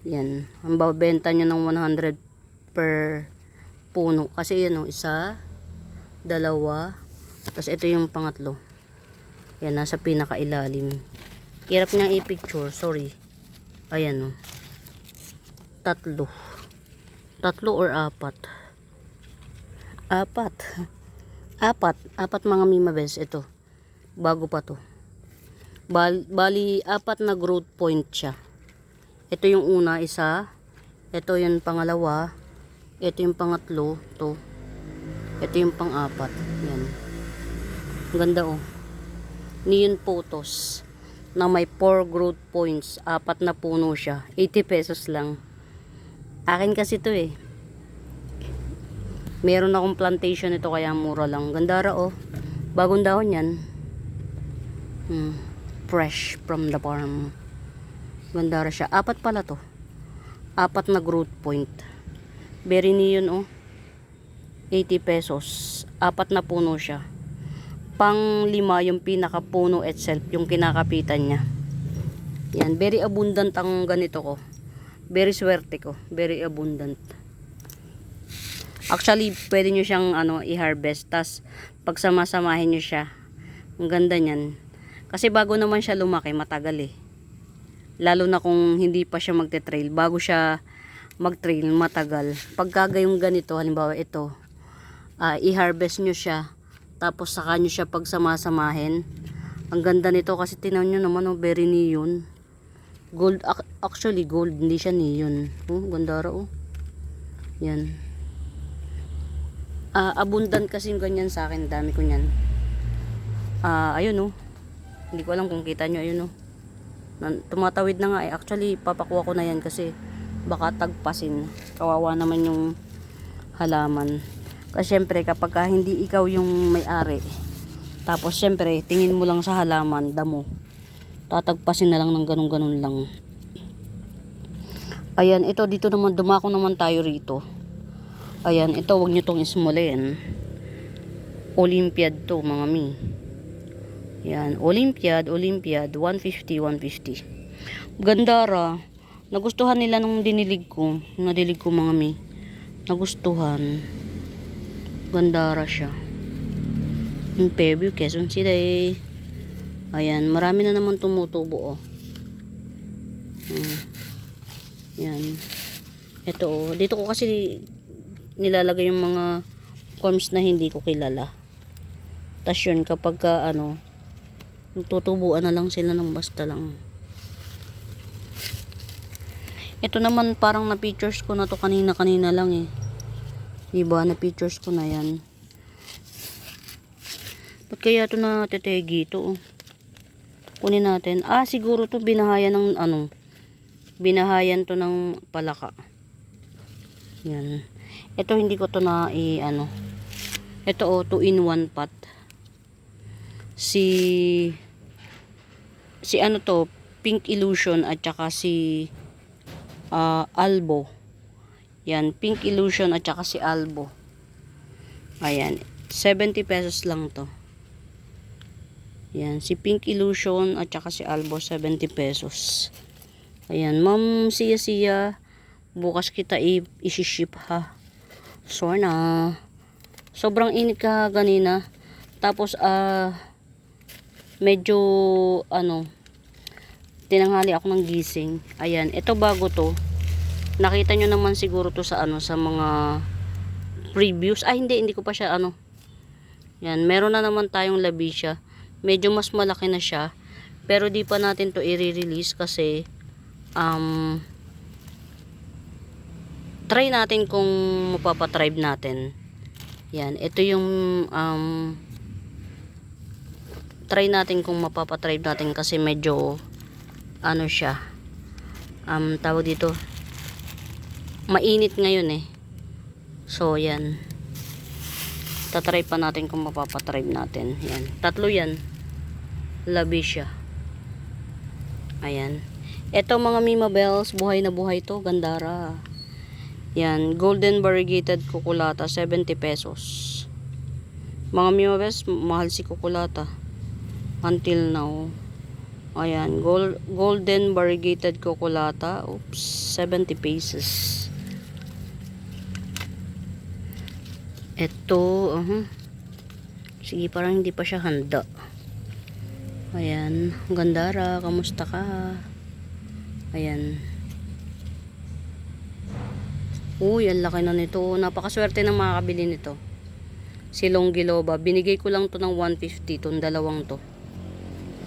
Yan. Ang babenta nyo ng 100 per puno. Kasi yan o. 1, 2. Tapos ito yung pangatlo. Yan. Nasa pinakailalim. Hirap niyang i-picture. Sorry. Ayan o. 3. 3 or 4. 4 mga mimabes. Ito. Bago pa to. Bali 4 na growth point siya. Ito yung una, isa. Ito yung pangalawa. Ito yung pangatlo. To. Ito yung pang-4. Yan. Ang ganda oh. Neon Photos. Na may 4 growth points. 4 na puno siya. 80 pesos lang. Akin kasi to eh. Meron akong plantation ito kaya mura lang. Gandara oh. Bagong dahon yan. Fresh from the farm. Gandara siya. 4 pala to. 4 na growth point. Very neon oh. 80 pesos. 4 na puno siya. Pang 5 yung pinakapuno itself. Yung kinakapitan niya. Yan. Very abundant ang ganito ko. Very swerte ko. Very abundant. Actually, pwede nyo siyang i-harvest. Tas, pag samasamahin nyo siya. Ang ganda niyan. Kasi bago naman siya lumaki, matagal eh. Lalo na kung hindi pa siya magte-trail. Bago siya mag-trail, matagal. Pagka yung ganito, halimbawa ito, i-harvest nyo siya. Tapos saka nyo siya pagsamasamahin. Ang ganda nito kasi tinaw nyo naman, oh, very neon. Gold, actually gold, hindi siya neon. Oh, gandara oh. Yan. Abundant kasi yung ganyan sa akin. Dami ko nyan. Ayun oh. Hindi ko alam kung kita nyo. Ayun oh. Tumatawid na nga eh. Actually, papakuha ko na yan kasi baka tagpasin. Kawawa naman yung halaman. Kasi syempre, kapag hindi ikaw yung may-ari, tapos syempre, tingin mo lang sa halaman, damo. Tatagpasin na lang ng ganun-ganun lang. Ayan, ito dito naman, dumako naman tayo rito. Ayan, ito wag nyo tong ismulin. Olympiad to mga mi. Yan, Olympiad, 150. Gandara. Nagustuhan nila nung dinilig ko. Nadilig ko mga mi. Nagustuhan. Gandara siya. Yung Fairview, Quezon City. Ayan, marami na naman tumutubo oh. Yan. Ito oh. Dito ko kasi nilalagay yung mga forms na hindi ko kilala. Tas yun kapag tutubuan na lang sila ng basta lang. Ito naman parang na pictures ko na to kanina lang eh. Diba na pictures ko na yan. Ba't kaya ito na tetegi ito oh. Kunin natin. Siguro to binahayan ng binahayan to ng palaka. Yan. Ito hindi ko to na ito oh, 2-in-1 pot. Si to, Pink Illusion at saka si Albo. Yan, Pink Illusion at saka si Albo. Ayan, 70 pesos lang to. Yan, si Pink Illusion at saka si Albo, 70 pesos. Ayan, Ma'am Siya, bukas kita i-ship ha. So na. Sobrang init ka ganina. Tapos medyo tinanghali ako ng gising. Ayan, ito bago to. Nakita nyo naman siguro to sa sa mga previews. Hindi ko pa siya Yan, meron na naman tayong labisya. Medyo mas malaki na siya. Pero di pa natin to i-release kasi try natin kung mapapatribe natin. Yan, ito yung try natin kung mapapatribe natin kasi medyo ano siya, tawag dito, mainit ngayon eh. So yan, tatry pa natin kung mapapatribe natin. Yan, tatlo yan, labi siya. Ayan, eto mga Mima Bells, buhay na buhay to, Gandara. Yan, golden variegated kukulata, 70 pesos. Mga Mima Bells, mahal si kukulata until now. Ayan, golden variegated kukulata, oops, 70 pesos. Ito, sige, parang hindi pa siya handa. Ayan, Gandara, kamusta ka? Ayan. Uy, ang laki na nito. Napakaswerte ng makakabili nito. Si Longgiloba, binigay ko lang to ng 150, tong dalawang to.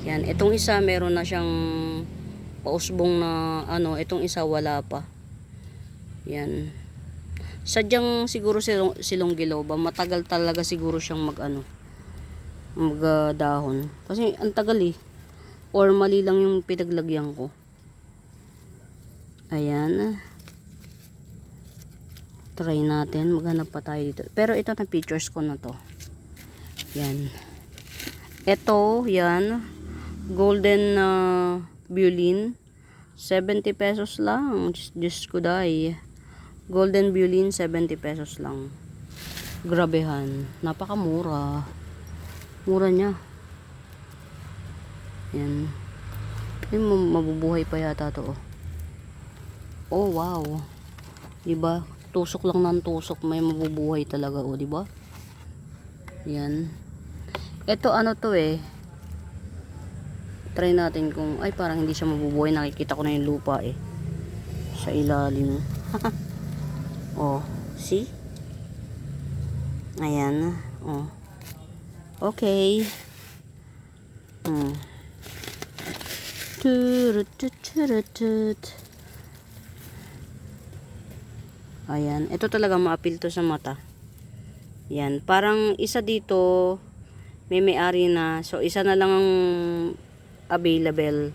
Yan, itong isa meron na siyang pausbong na ano, itong isa wala pa. Yan. Sadyang siguro si Longgiloba, matagal talaga siguro siyang magdahon. Kasi ang tagal eh. Or mali lang yung pinaglagyan ko. Ayan. Try natin. Maghanap pa tayo dito. Pero ito na pictures ko na to. Yan. Ito, yan. Golden violin. 70 pesos lang. Diyos ko day. Golden violin, 70 pesos lang. Grabehan. Napakamura. Mura niya. Yan. Ay, mabubuhay pa yata to. Oh, wow. Diba? Tusok lang ng tusok. May mabubuhay talaga. Oh, diba? Yan. Ito ano to eh. Try natin kung, ay parang hindi siya mabubuhay. Nakikita ko na yung lupa eh. Sa ilalim. Oh, see? Ayan. Oh. Okay. Ayan. Ito talaga maapil to sa mata. Yan. Parang isa dito may-ari na. So, isa na lang ang available.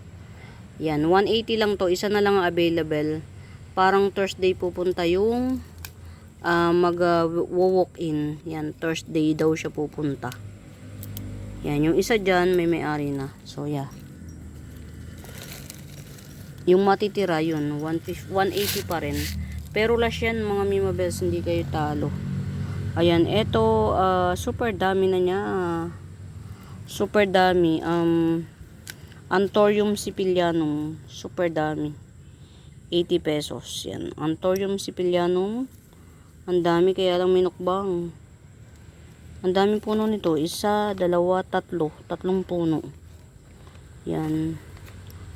Yan. 180 lang to. Isa na lang ang available. Parang Thursday pupunta yung mag-walk in. Yan. Thursday daw siya pupunta. Yan, yung isa dyan, may-ari na. So, yeah. Yung matitira yun, 180 pa rin. Pero last yan, mga Mima Bells, hindi kayo talo. Ayan, eto, super dami na niya. Super dami. Anthurium sicilianum, super dami. 80 pesos. Yan, Anthurium sicilianum. Ang dami, kaya lang minukbang. Ang daming puno nito. Isa, dalawa, tatlo. Tatlong puno. Yan.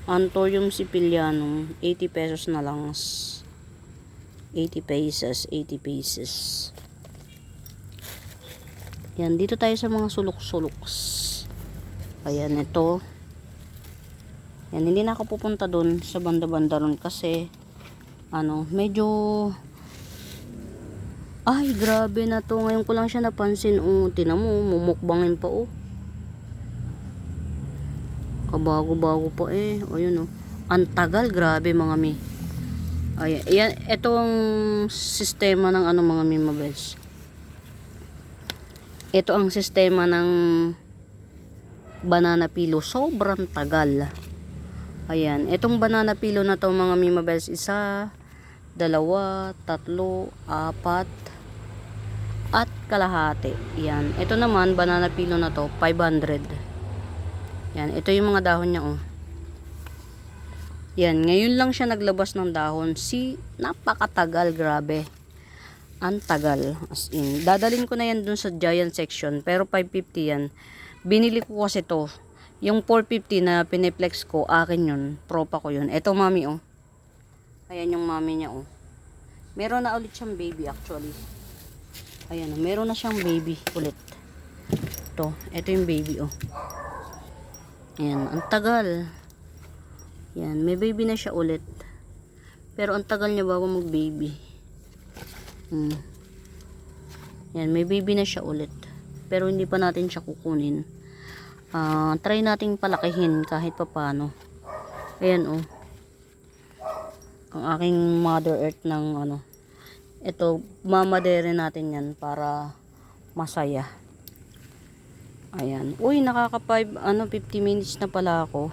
Anthurium sicilianum. 80 pesos na lang. 80 pesos. 80 pesos. Yan. Dito tayo sa mga sulok-suloks. Ayan. Ito. Yan. Hindi na ako pupunta dun sa banda-banda ron kasi medyo ay, grabe na to. Ngayon ko lang siya napansin. Tinan mo, mumukbangin pa kabago-bago pa eh. O yun ang tagal, grabe mga mi. Ayan, itong sistema ng mga Mima Bells. Ito ang sistema ng banana pilo. Sobrang tagal. Ayan, itong banana pilo na to mga Mima Bells. Isa, dalawa, tatlo, apat, at kalahati. Yan. Ito naman, banana pilo na to, 500. Yan. Ito yung mga dahon niya, Yan. Ngayon lang siya naglabas ng dahon. Napakatagal, grabe. Ang tagal. As in. Dadalhin ko na yan dun sa giant section. Pero 550 yan. Binili ko kasi to. Yung 450 na piniplex ko, akin yun. Propa ko yun. Ito, mami, Ayan yung mami niya, Meron na ulit siyang baby, actually. Ayan, meron na siyang baby ulit. Ito yung baby, Ayan, ang tagal. Yan, may baby na siya ulit. Pero ang tagal niya bago mag-baby. Yan, may baby na siya ulit. Pero hindi pa natin siya kukunin. Try nating palakihin kahit papano. Ayan oh. Ang aking Mother Earth ng ano. Ito, mamadere natin yan para masaya. Ayan. Uy, nakaka 50 minutes na pala ako.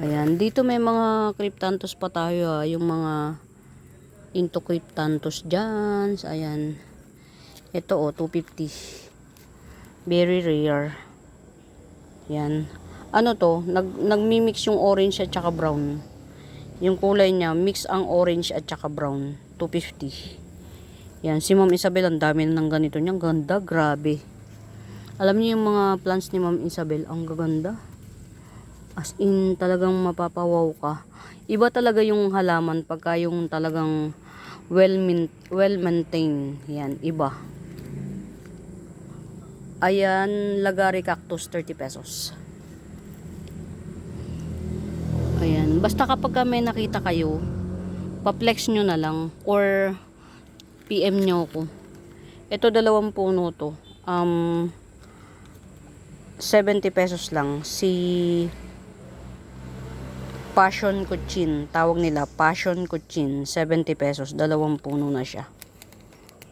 Ayan, dito may mga cryptanthus pa tayo yung mga into cryptanthus dyan. Ayan. Ito 250. Very rare. Yan. Ano to? Nagmi-mix yung orange at saka brown. Yung kulay niya, mix ang orange at saka brown. 250. Yan, si Ma'am Isabel, ang dami na ng ganito niya. Ganda, grabe. Alam niyo yung mga plants ni Ma'am Isabel, ang gaganda. As in, talagang mapapawaw ka. Iba talaga yung halaman pagka yung talagang well-maintained. Yan, iba. Ayan, Lagari Cactus, 30 pesos. Ayan, basta kapag may nakita kayo, pa-flex nyo na lang or PM nyo ako. Ito 2 puno to. 70 pesos lang. Si Passion Kuchin, tawag nila Passion Kuchin, 70 pesos, 2 puno na siya.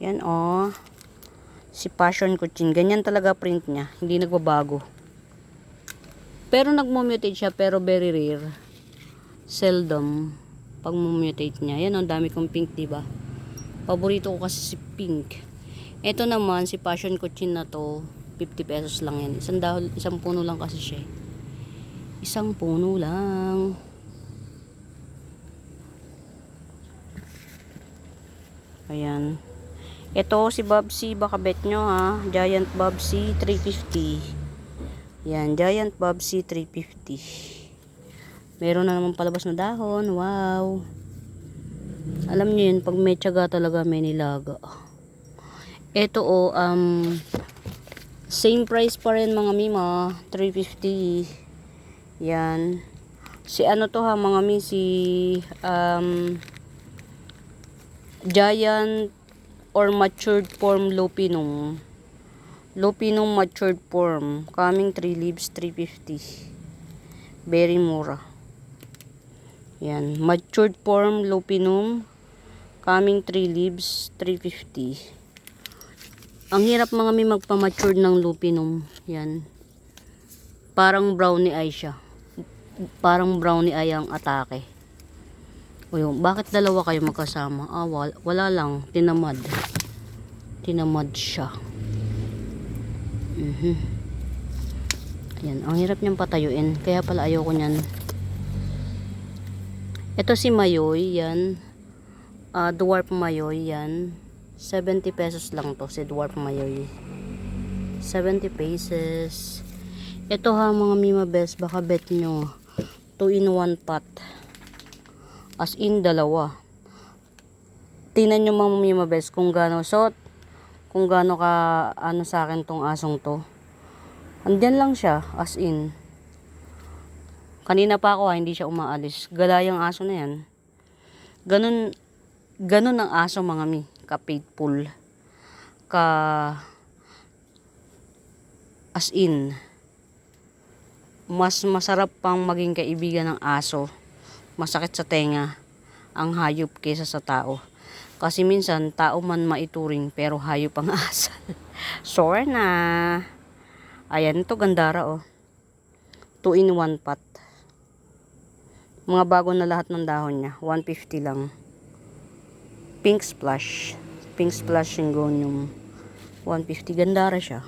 Yan oh. Si Passion Kuchin, ganyan talaga print niya, hindi nagbabago. Pero nagmo-mutate siya, pero very rare. Seldom pag mutate niya. Yan, ang dami kong pink, diba? Paborito ko kasi si pink. Ito naman, si Passion Kuchin na to, 50 pesos lang yan. Isang puno lang kasi siya. Isang puno lang. Ayan. Ito si Bobsy, baka bet nyo ha. Giant Bobsy 350. Yan, Giant Bobsy 350. Meron na naman palabas na dahon. Wow. Alam nyo yun, pag may tiyaga talaga may nilaga. Ito same price pa rin mga mima, 350. Yan. Si ano to ha mga mi, si Giant or matured form lupinum. Lupinum matured form. Coming 3 leaves, 350. Very mura. Yan. Matured form lupinum. Coming 3 leaves, 350. Ang hirap mga may magpa-mature ng lupinum. Yan. Parang brownie eye siya. Parang brownie eye ang atake. O yun, bakit dalawa kayo magkasama? Wala lang. Tinamad. Tinamad siya. Ayan, ang hirap niyang patayuin. Kaya pala ayoko niyan. Ito si Mayoy, yan. Dwarf Mayoy, yan. 70 pesos lang to si Dwarf Mayoy. 70 pesos. Ito ha mga Mima Best, baka bet nyo. 2-in-1 pot. As in, 2. Tingnan nyo mga Mima Best kung gaano kung gaano ka sa akin tong asong to. Andyan lang siya, as in. Kanina pa ako hindi siya umaalis. Galayang aso na yan. Ganun ang aso mga mi. Ka-faithful. As in. Mas masarap pang maging kaibigan ng aso. Masakit sa tenga ang hayop kaysa sa tao. Kasi minsan tao man maituring pero hayop ang asa. Sure na. Ayan, ito gandara oh. 2-in-1 pot. Mga bago na lahat ng dahon niya. 150 lang. Pink splash. Pink splash syngonium. 150. Gandara siya.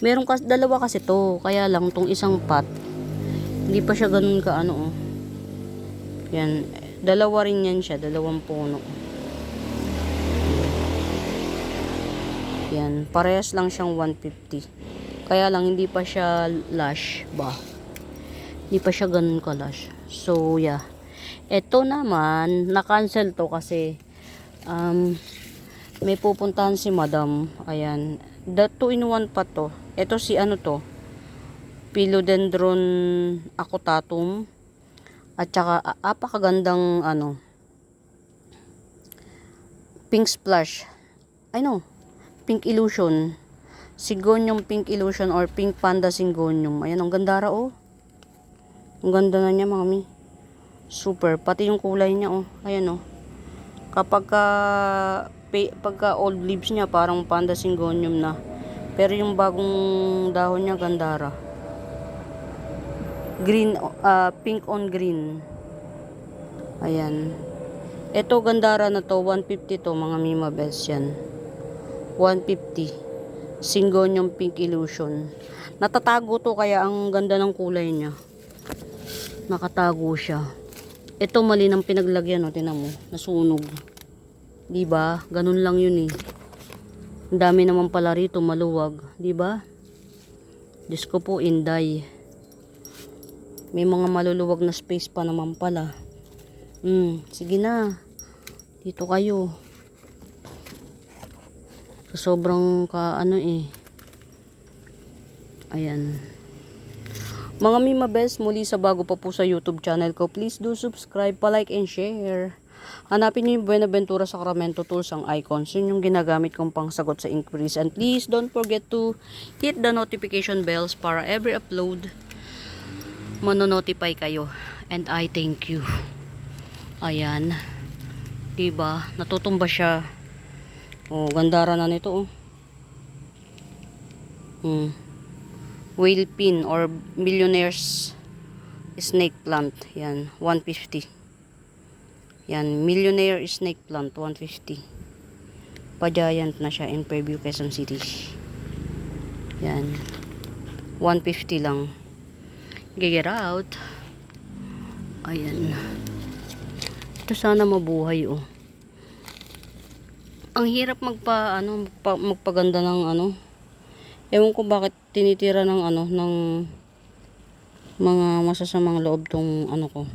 Meron dalawa kasi to. Kaya lang tong isang pot. Hindi pa siya ganun ka ano oh. Yan. Dalawa rin yan siya. 2 puno. Yan. Parehas lang siyang 150. Kaya lang hindi pa siya lush ba. Hindi pa siya ganun ka lush. So yeah. Ito naman. Na-cancel to kasi may pupuntahan si madam. Ayan. 2-in-1 pa to. Ito si ano to. Philodendron acutatum. At saka apakagandang ano, pink splash. Pink illusion. Sigonium pink illusion or pink panda sigonium. Ayan, ang ganda ra oh. Ang ganda na niya, mami. Super. Pati yung kulay niya oh. Ayan oh. Pagka old leaves niya, parang panda sigonium na. Pero yung bagong dahon niya, gandara. Green, pink on green. Ayan. Ito, gandara na to. 150 to, mga Mima Bells yan. 150. Syngonium pink illusion. Natatago to, kaya ang ganda ng kulay niya. Nakatago siya. Ito, mali ng pinaglagyan, no? Tinan mo. Nasunog. Diba? Ganun lang yun eh. Ang dami naman pala rito, maluwag. Diba? Diyos ko po, inday. May mga maluluwag na space pa naman pala. Sige na. Dito kayo. Sobrang Ayan. Mga Mima Bells, muli sa bago pa po sa YouTube channel ko, please do subscribe, pa-like and share. Hanapin niyo yung Buenaventura Sacramento Tools, ang icons. Yun yung ginagamit kong pangsagot sa inquiries. And please don't forget to hit the notification bells para every upload manonotify kayo. And I thank you. Ayan. Diba? Natutumba siya. Oh, gandara na nito oh. Whale pin or millionaire's snake plant. Yan, 150. Yan, millionaire snake plant, 150. Pa-giant na siya in Fairview, Quezon City. Yan. 150 lang. Get out. Ayan. Ito sana mabuhay oh. Ang hirap magpaganda ng Ewan ko bakit tinitira ng ng mga masasamang loob tong ko.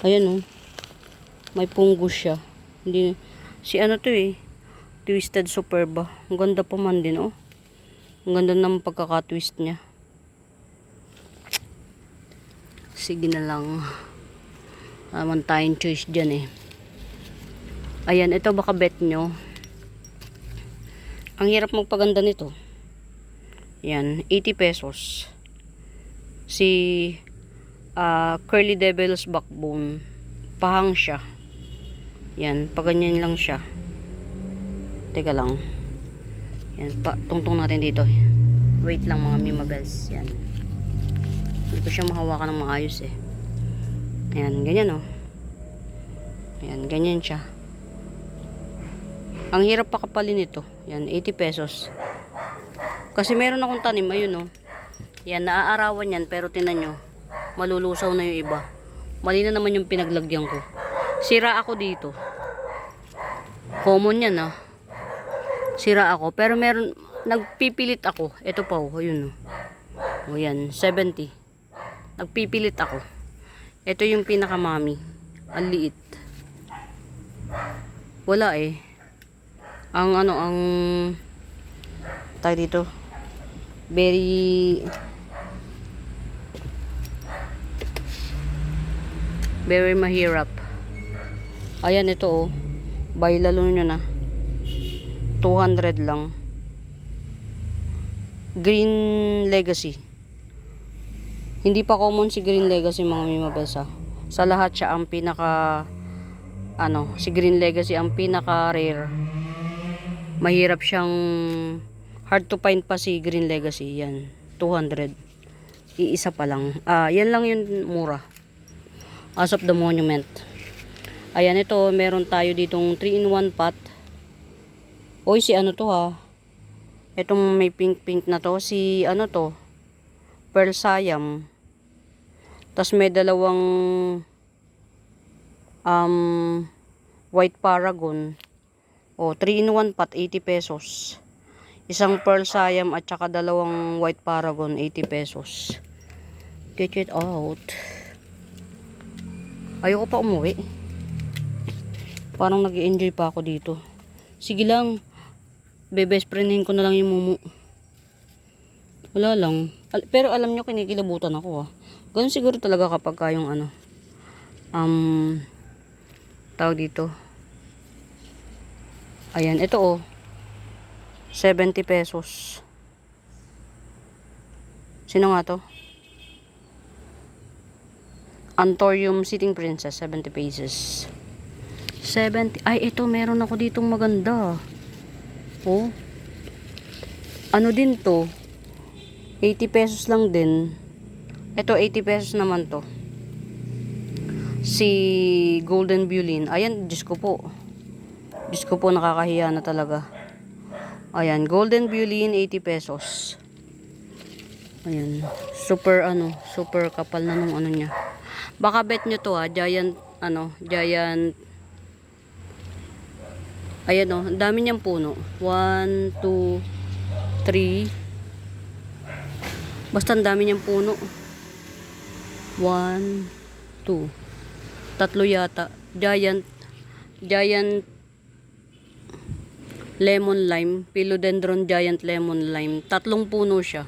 Ayan oh. May punggos siya. Hindi si to eh. Twisted Superba. Ang ganda pa man din oh. Ang ganda ng pagkaka-twist niya. Sige na lang. Naman tayong choice dyan eh. Ayan, ito baka bet nyo. Ang hirap magpaganda nito. Yan, 80 pesos. Si Curly Devil's Backbone. Pahang siya. Yan, paganyan lang siya. Teka lang. Yan, tungtong natin dito. Wait lang mga Mima Bells. Yan. Hindi ko siya mahawakan ng maayos eh. Ayan, ganyan oh. Ayan, ganyan siya. Ang hirap pakapalin ito. Yan, 80 pesos. Kasi meron akong tanim, ayun oh. Yan, naaarawan yan, pero tinan nyo, malulusaw na yung iba. Mali na naman yung pinaglagyan ko. Sira ako dito. Common yan ah. Sira ako, pero meron, nagpipilit ako. Ito pa oh, ayun oh. O yan, 70. Nagpipilit ako. Ito yung pinakamami. Ang liit. Wala eh. Ang tayo dito. Very mahirap. Ayan ito oh. Bailalo nyo na. 200 lang. Green Legacy. Hindi pa common si Green Legacy mga Mima Bells ah. Sa lahat siya ang pinaka si Green Legacy ang pinaka rare. Mahirap siyang hard to find pa si Green Legacy. Yan, 200. Iisa pa lang. Yan lang yung mura. As of the monument. Ayan ito, meron tayo ditong 3-in-1 pot. Oy, si to ha. Itong may pink na to, si to, Pearl Siam. Tas may dalawang White Paragon. O, 3-in-1 pot, 80 pesos. Isang Pearl Siam at saka dalawang White Paragon, 80 pesos. Get it out. Ayoko pa umuwi. Parang nag-enjoy pa ako dito. Sige lang. Bebest friendin ko na lang yung mumu. Wala lang. Pero alam nyo, kinikilabutan ako ah. Ganun siguro talaga kapag yung ano, tawag dito. Ayan, ito oh. 70 pesos. Sino nga to? Antorium Sitting Princess, 70 pesos. 70. Ay, ito, meron ako ditong maganda. Oh. Ano din to? 80 pesos lang din. Ito, 80 pesos naman to. Si Golden Violin. Ayan, Diyos ko po. Diyos ko po, nakakahiya na talaga. Ayan, Golden Violin, 80 pesos. Ayan, super ano, super kapal na nung ano niya. Baka bet nyo to giant, giant. Ayan o, ang dami niyang puno. 1, 2, 3. Basta ang dami niyang puno. 1, 2. Tatlo yata. Giant lemon lime. Philodendron giant lemon lime. Tatlong puno siya.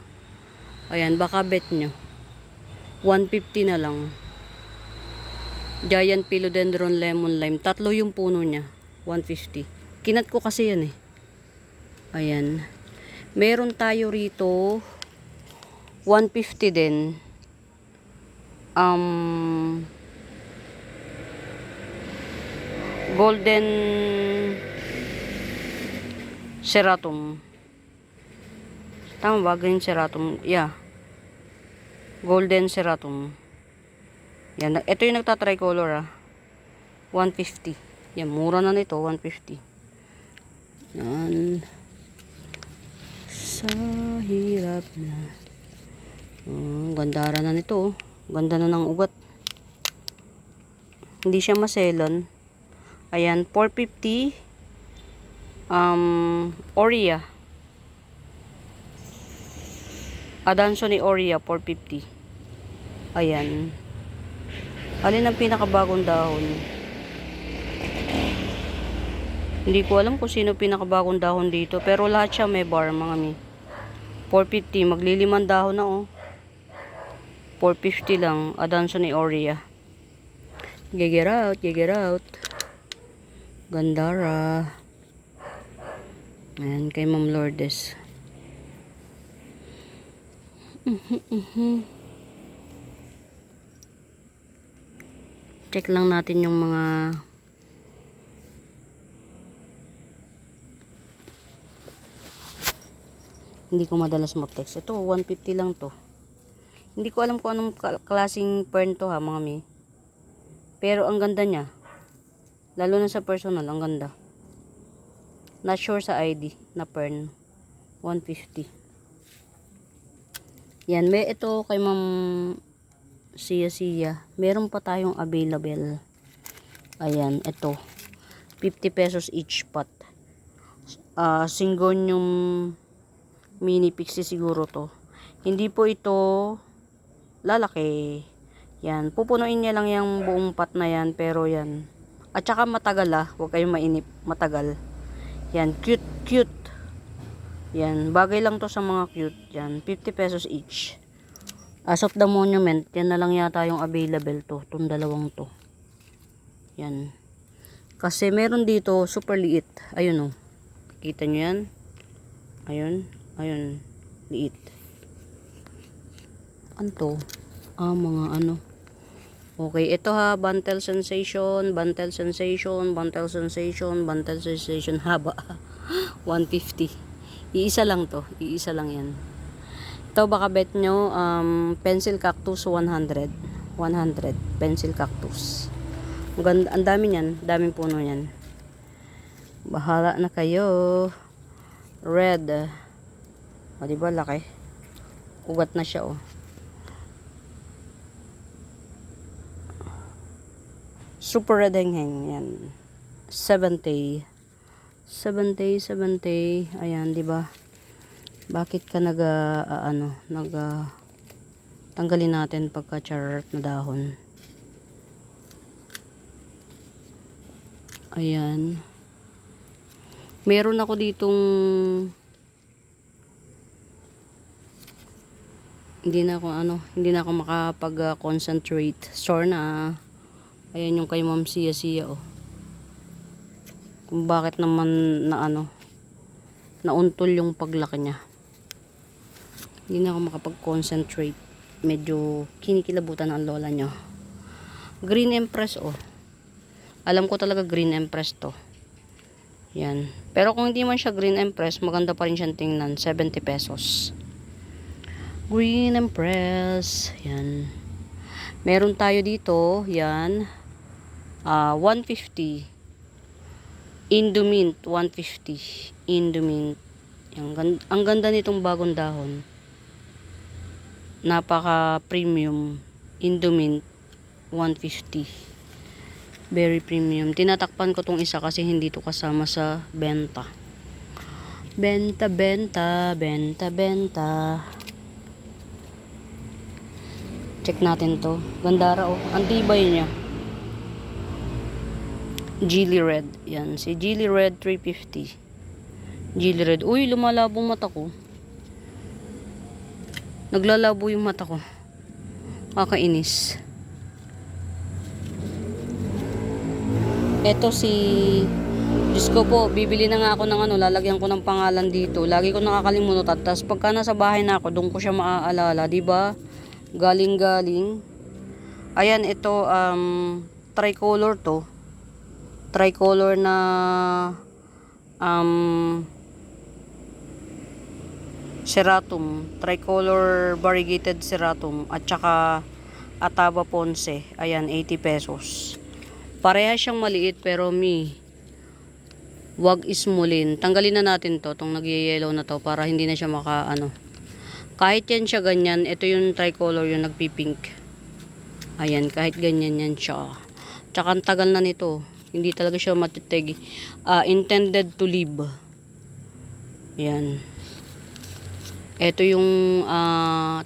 Ayan, baka bet nyo. 150 na lang. Giant philodendron lemon lime. Tatlo yung puno niya. 150. Kinat ko kasi yan eh. Ayan. Meron tayo rito 150 din. Golden Ceratum. Tama ba? Green Ceratum. Yeah. Golden Ceratum. Yan. Ito yung nagtatricolor 150. Yan. Mura na nito. 150. Yan. Sa hirap na. Gandara na nito. Ganda na ng ugat. Hindi siya maselon. Ayan. 450. Oria. Adansonii Oria 450. Ayan. Alin ang pinakabagong dahon? Hindi ko alam kung sino pinakabagong dahon dito, pero lahat siya may bar mga mi. 450, maglilimang dahon na oh. 450 lang, Adansonii Oria. Get out, get out. Gandara. Ayan, kay Ma'am Lourdes. Check lang natin yung mga hindi ko madalas mag-text. Ito, 150 lang to. Hindi ko alam kung anong klaseng fern to mga mi. Pero ang ganda niya. Lalo na sa personal, ang ganda. Not sure sa ID na fern. 150. Yan, may ito kay Ma'am Siya. Meron pa tayong available. Ayan, ito. 50 pesos each pot. Syngonium mini pixie siguro to. Hindi po ito lalaki. Yan, pupunuin niya lang yung buong pot na yan, pero yan. At saka matagal huwag kayong mainip, matagal. Yan, cute. Yan, bagay lang to sa mga cute. Yan, 50 pesos each. As of the monument, yan na lang yata yung available to. Itong dalawang to. Yan. Kasi meron dito, super liit. Ayun oh. Kita nyo yan? Ayun. Liit. Ano to? Mga ano. Okay, ito Bantel Sensation, haba. 150. Iisa lang to. Iisa lang yan. Ito baka bet nyo, pencil cactus 100. 100. Pencil cactus. Ang dami niyan. Daming puno niyan. Bahala na kayo. Red. O, diba laki? Ugat na siya, oh. Super red hengheng. Yan. 70. Ayan, di ba? Bakit ka tanggalin natin pagka chart na dahon. Ayan. Meron ako ditong hindi na ako makapag-concentrate. Sure na. Ayan yung kay Ma'am Sia, oh. Kung bakit naman nauntol yung paglaki niya. Hindi na ako makapag-concentrate. Medyo kinikilabutan ang lola nyo. Green Empress, oh. Alam ko talaga Green Empress to. Yan. Pero kung hindi man siya Green Empress, maganda pa rin siyang tingnan. 70 pesos. Green Empress. Yan. Meron tayo dito. Yan. 150. Indumint. 150. Indumint. Ang ganda nitong bagong dahon. Napaka premium. Indumint. 150. Very premium. Tinatakpan ko tong isa kasi hindi to kasama sa benta. Benta. Check natin to. Gandara, oh. Ang tibay niya. Geely Red. Yan. Si Geely Red 350. Geely Red. Uy, lumalabo mata ko. Naglalabo yung mata ko. Kakainis. Eto si... Diyos ko po, bibili na nga ako ng lalagyan ko ng pangalan dito. Lagi ko nakakalimutan. Tapos pagka nasa bahay na ako, doon ko siya maaalala. Diba? Galing. Ayan, ito, tricolor to. Tricolor na, Ceratum. Tricolor variegated Ceratum. At saka, Ataba Ponce. Ayan, 80 pesos. Pareha siyang maliit, pero wag ismulin. Tanggalin na natin to, itong nag-yellow na to, para hindi na siya kahit yan siya ganyan, ito yung tricolor yung nagpipink. Ayan, kahit ganyan yan siya. Tsaka ang tagal na nito. Hindi talaga siya matitig. Intended to live. Ayan. Ito yung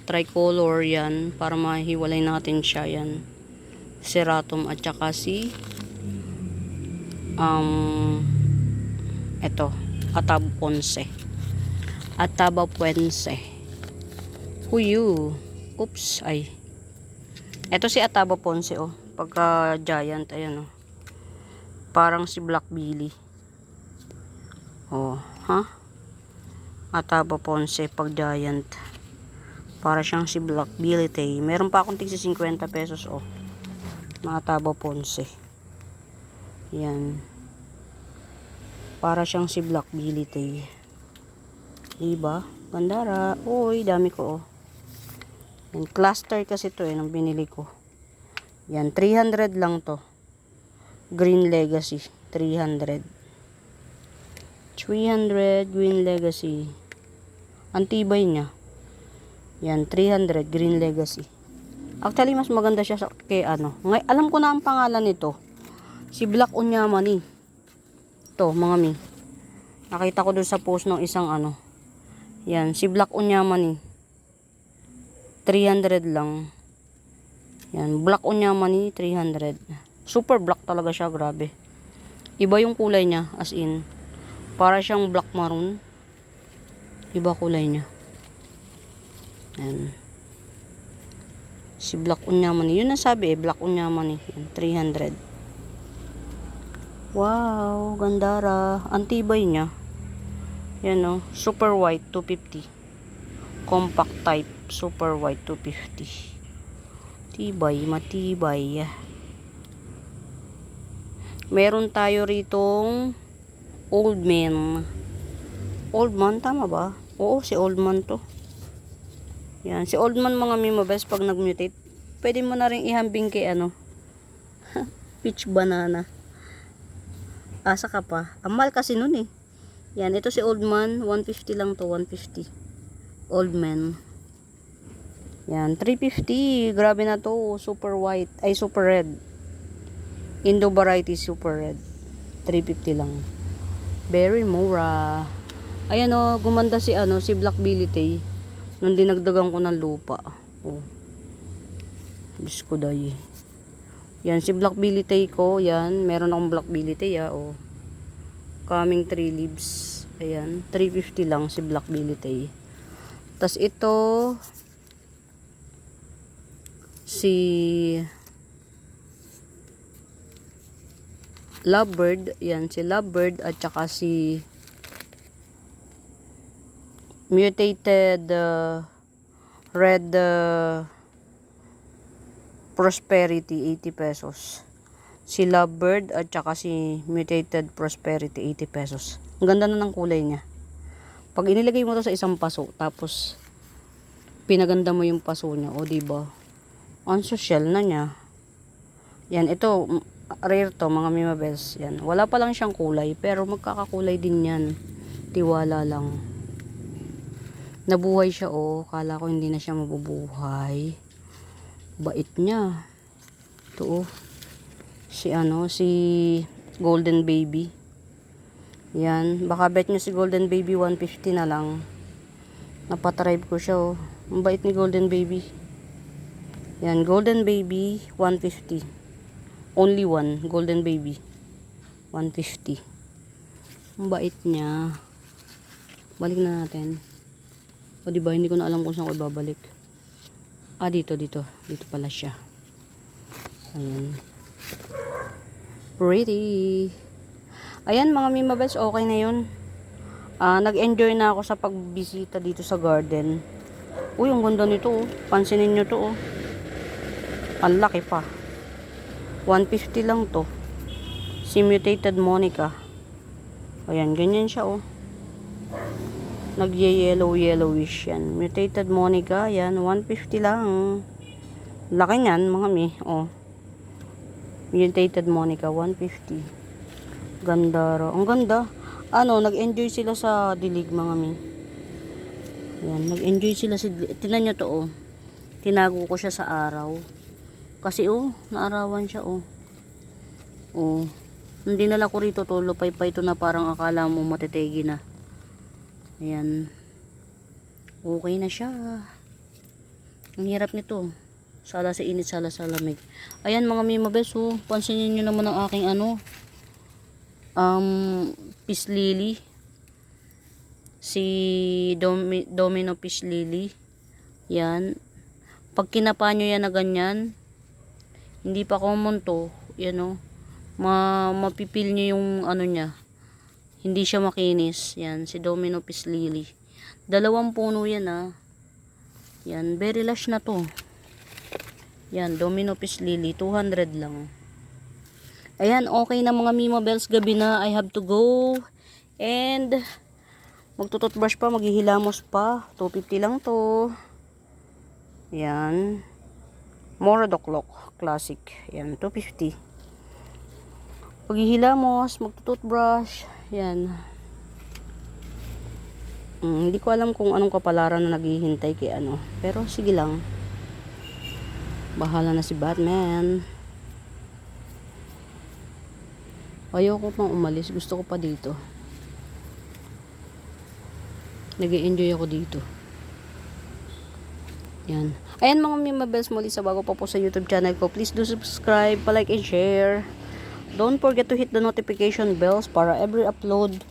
tricolor yan, para mahiwalay natin siya yan. Ceratum at saka si ito, Ataba Ponce. Ataba Ponce. Huyu. Oops, ay. Ito si Ataba Ponce, oh. Pagka giant, ayan, oh. Parang si Black Billy. Oh, ha? Ataba Ponce pag giant. Para siyang si Black Billy Tay. Meron pa akong tigsa 50 pesos, oh. Na Ataba Ponce. Yan. Para siyang si Black Billy Tay. Diba? Gandara. Uy, dami ko, oh. Yan, cluster kasi to, nung binili ko. Yan, 300 lang to. Green Legacy, 300. 300 Green Legacy. Ang tibay niya. Yan, 300 Green Legacy. Actually, mas maganda siya kay alam ko na ang pangalan nito. Si Black Unyamani. To, mga mi. Nakita ko dun sa post ng isang Yan, si Black Unyamani. 300 lang. Yan, Black Unyamani, 300. Super black talaga siya, grabe. Iba yung kulay niya, as in. Para siyang black maroon. Iba kulay niya. Yan. Si Black Unyamani. Yun nasabi Black Unyamani. Yan, 300. Wow, gandara. Antibay niya. Yan, oh. Super white, 250. Compact type, super white, 250. Tibay, matibay. Meron tayo ritong Old Man. Old Man, tama ba? Oo, si Old Man to. Yan, si Old Man, mga mimo best, pag nag-mutate, pwede mo na rin ihambing kay peach banana. Asa ka pa. Ang mahal kasi nun, eh. Yan, ito si Old Man, 150 lang to, 150. Old Man. Yan, 350. Grabe na to. Super white. Ay, super red. Indo variety super red. 350 lang. Very mura. Ayan, oh, gumanda si si Black Billy Tay. Nung dinagdagan ko ng lupa. Oh. Diyos ko day. Yan, si Black Billy Tay ko. Yan, meron akong Black Billy Tay, oh. Coming 3 leaves. Ayan, 350 lang si Black Billy Tay. Tas ito, si Lovebird, yan, si Lovebird at saka si mutated red prosperity 80 pesos. Si Lovebird at saka si mutated prosperity 80 pesos. Ang ganda na ng kulay niya. Pag inilagay mo to sa isang paso, tapos pinaganda mo yung paso niya, o diba? Ang social na niya. Yan, ito rare to mga mimabels. Yan, wala pa lang siyang kulay, pero magkakakulay din yan. Tiwala lang. Nabuhay siya, oh. Kala ko hindi na siya mabubuhay. Bait niya. Ito, oh. Si Golden Baby. Yan, baka bet nyo si Golden Baby 150 na lang. Napatribe ko siya, oh. Ang bait ni Golden Baby. Yan, Golden Baby 150. Only one, Golden Baby 150. Ang bait niya. Balik na natin. O diba, hindi ko na alam kung saan ko ibabalik. Dito pala siya. Ayan. Pretty. Ayan mga mimabels, okay na yun. Nag-enjoy na ako sa pagbisita dito sa garden. Uy, ang ganda nito, oh. Pansinin nyo to, oh. Ang laki pa. 150 lang to. Si mutated Monica. Ayan, ganyan siya, oh. Nag-yellowish yan. Mutated Monica, yan, 150 lang. Laki niyan, mga mi, oh. Mutated Monica, 150. Ganda ro. Ang ganda. Nag-enjoy sila sa dilig, mga mi. Yan, nag-enjoy sila sa dilig. Tingnan nyo to, oh. Tinago ko siya sa araw. Kasi, oh, naarawan siya, oh. Oh. Hindi nala ko rito to, lupay-pay to na parang akala mo matitegi na. Ayan. Okay na siya. Ang hirap nito. Sala sa init, sala sa lamig. Ayan mga mimabes, oh. Pansinin nyo naman ang aking peace lily. Si Domino peace lily. Yan. Pag kinapa nyo yan na ganyan, hindi pa common to. Yan, oh. Mapipil nyo yung niya. Hindi siya makinis. Yan, si Domino peace lily. 2 puno yan, ah. Yan, very lush na to. Yan, Domino peace lily, 200 lang. Ayan, okay na mga mimabels, gabi na. I have to go. And magtututbrush pa, maghihilamos pa. 250 lang to. Yan. Moradoclock Classic. Yan, 250. Paghihilamos, magtututbrush. Yan. Hindi ko alam kung anong kapalaran na naghihintay kay pero sige lang. Bahala na si Batman. Ayoko pang umalis. Gusto ko pa dito. Nag-i-enjoy ako dito. Yan. Ayan mga mimabels, muli sa bago pa po sa YouTube channel ko. Please do subscribe, palike and share. Don't forget to hit the notification bells para every upload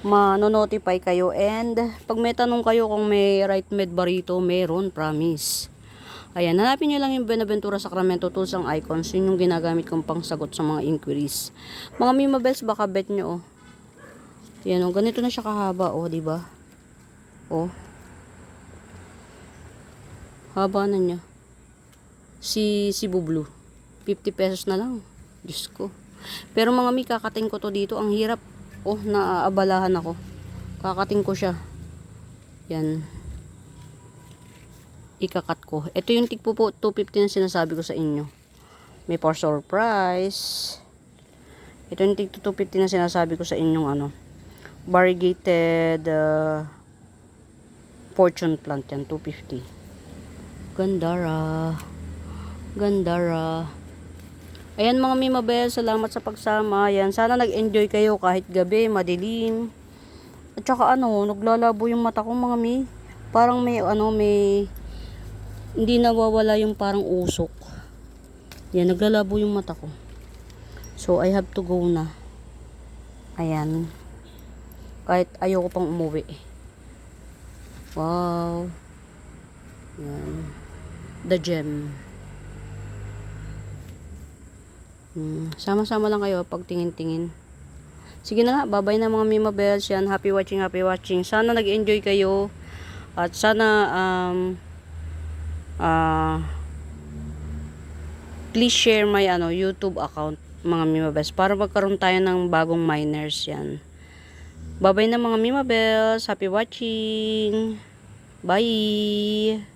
ma-notify kayo. And pag may tanong kayo kung may right med ba rito, meron, promise. Ayan, hanapin nyo lang yung Benaventura Sacramento tools ang icons. Yun yung ginagamit kong pangsagot sa mga inquiries. Mga mimabels, baka bet nyo, oh. Yan, oh, ganito na siya kahaba, oh, diba? Oh. Haba na niya. Si Bublu, 50 pesos na lang. Diyos ko. Pero mga mi, kakating ko to dito. Ang hirap. Oh, naaabalahan ako. Kakating ko siya. Yan. Ikakat ko. Ito yung tigpo po 250 na sinasabi ko sa inyo. May for surprise. Ito yung tig 250 na sinasabi ko sa inyong variegated fortune plant yan. 250. Gandara. Ayan mga mimabel, salamat sa pagsama. Ayan, sana nag-enjoy kayo kahit gabi, madilim. At saka naglalabo yung mata ko mga mi. Parang may hindi nawawala yung parang usok. Yan, naglalabo yung mata ko. So, I have to go na. Ayan. Kahit ayoko pang umuwi. Wow. Yan. The gem. Sama-sama lang kayo pag tingin-tingin. Sige na nga, bye-bye na mga Mima Bells. Yan, happy watching, happy watching. Sana nag-enjoy kayo. At sana, please share my YouTube account, mga Mima Bells. Para magkaroon tayo ng bagong miners yan. Bye-bye na mga Mima Bells. Happy watching. Bye!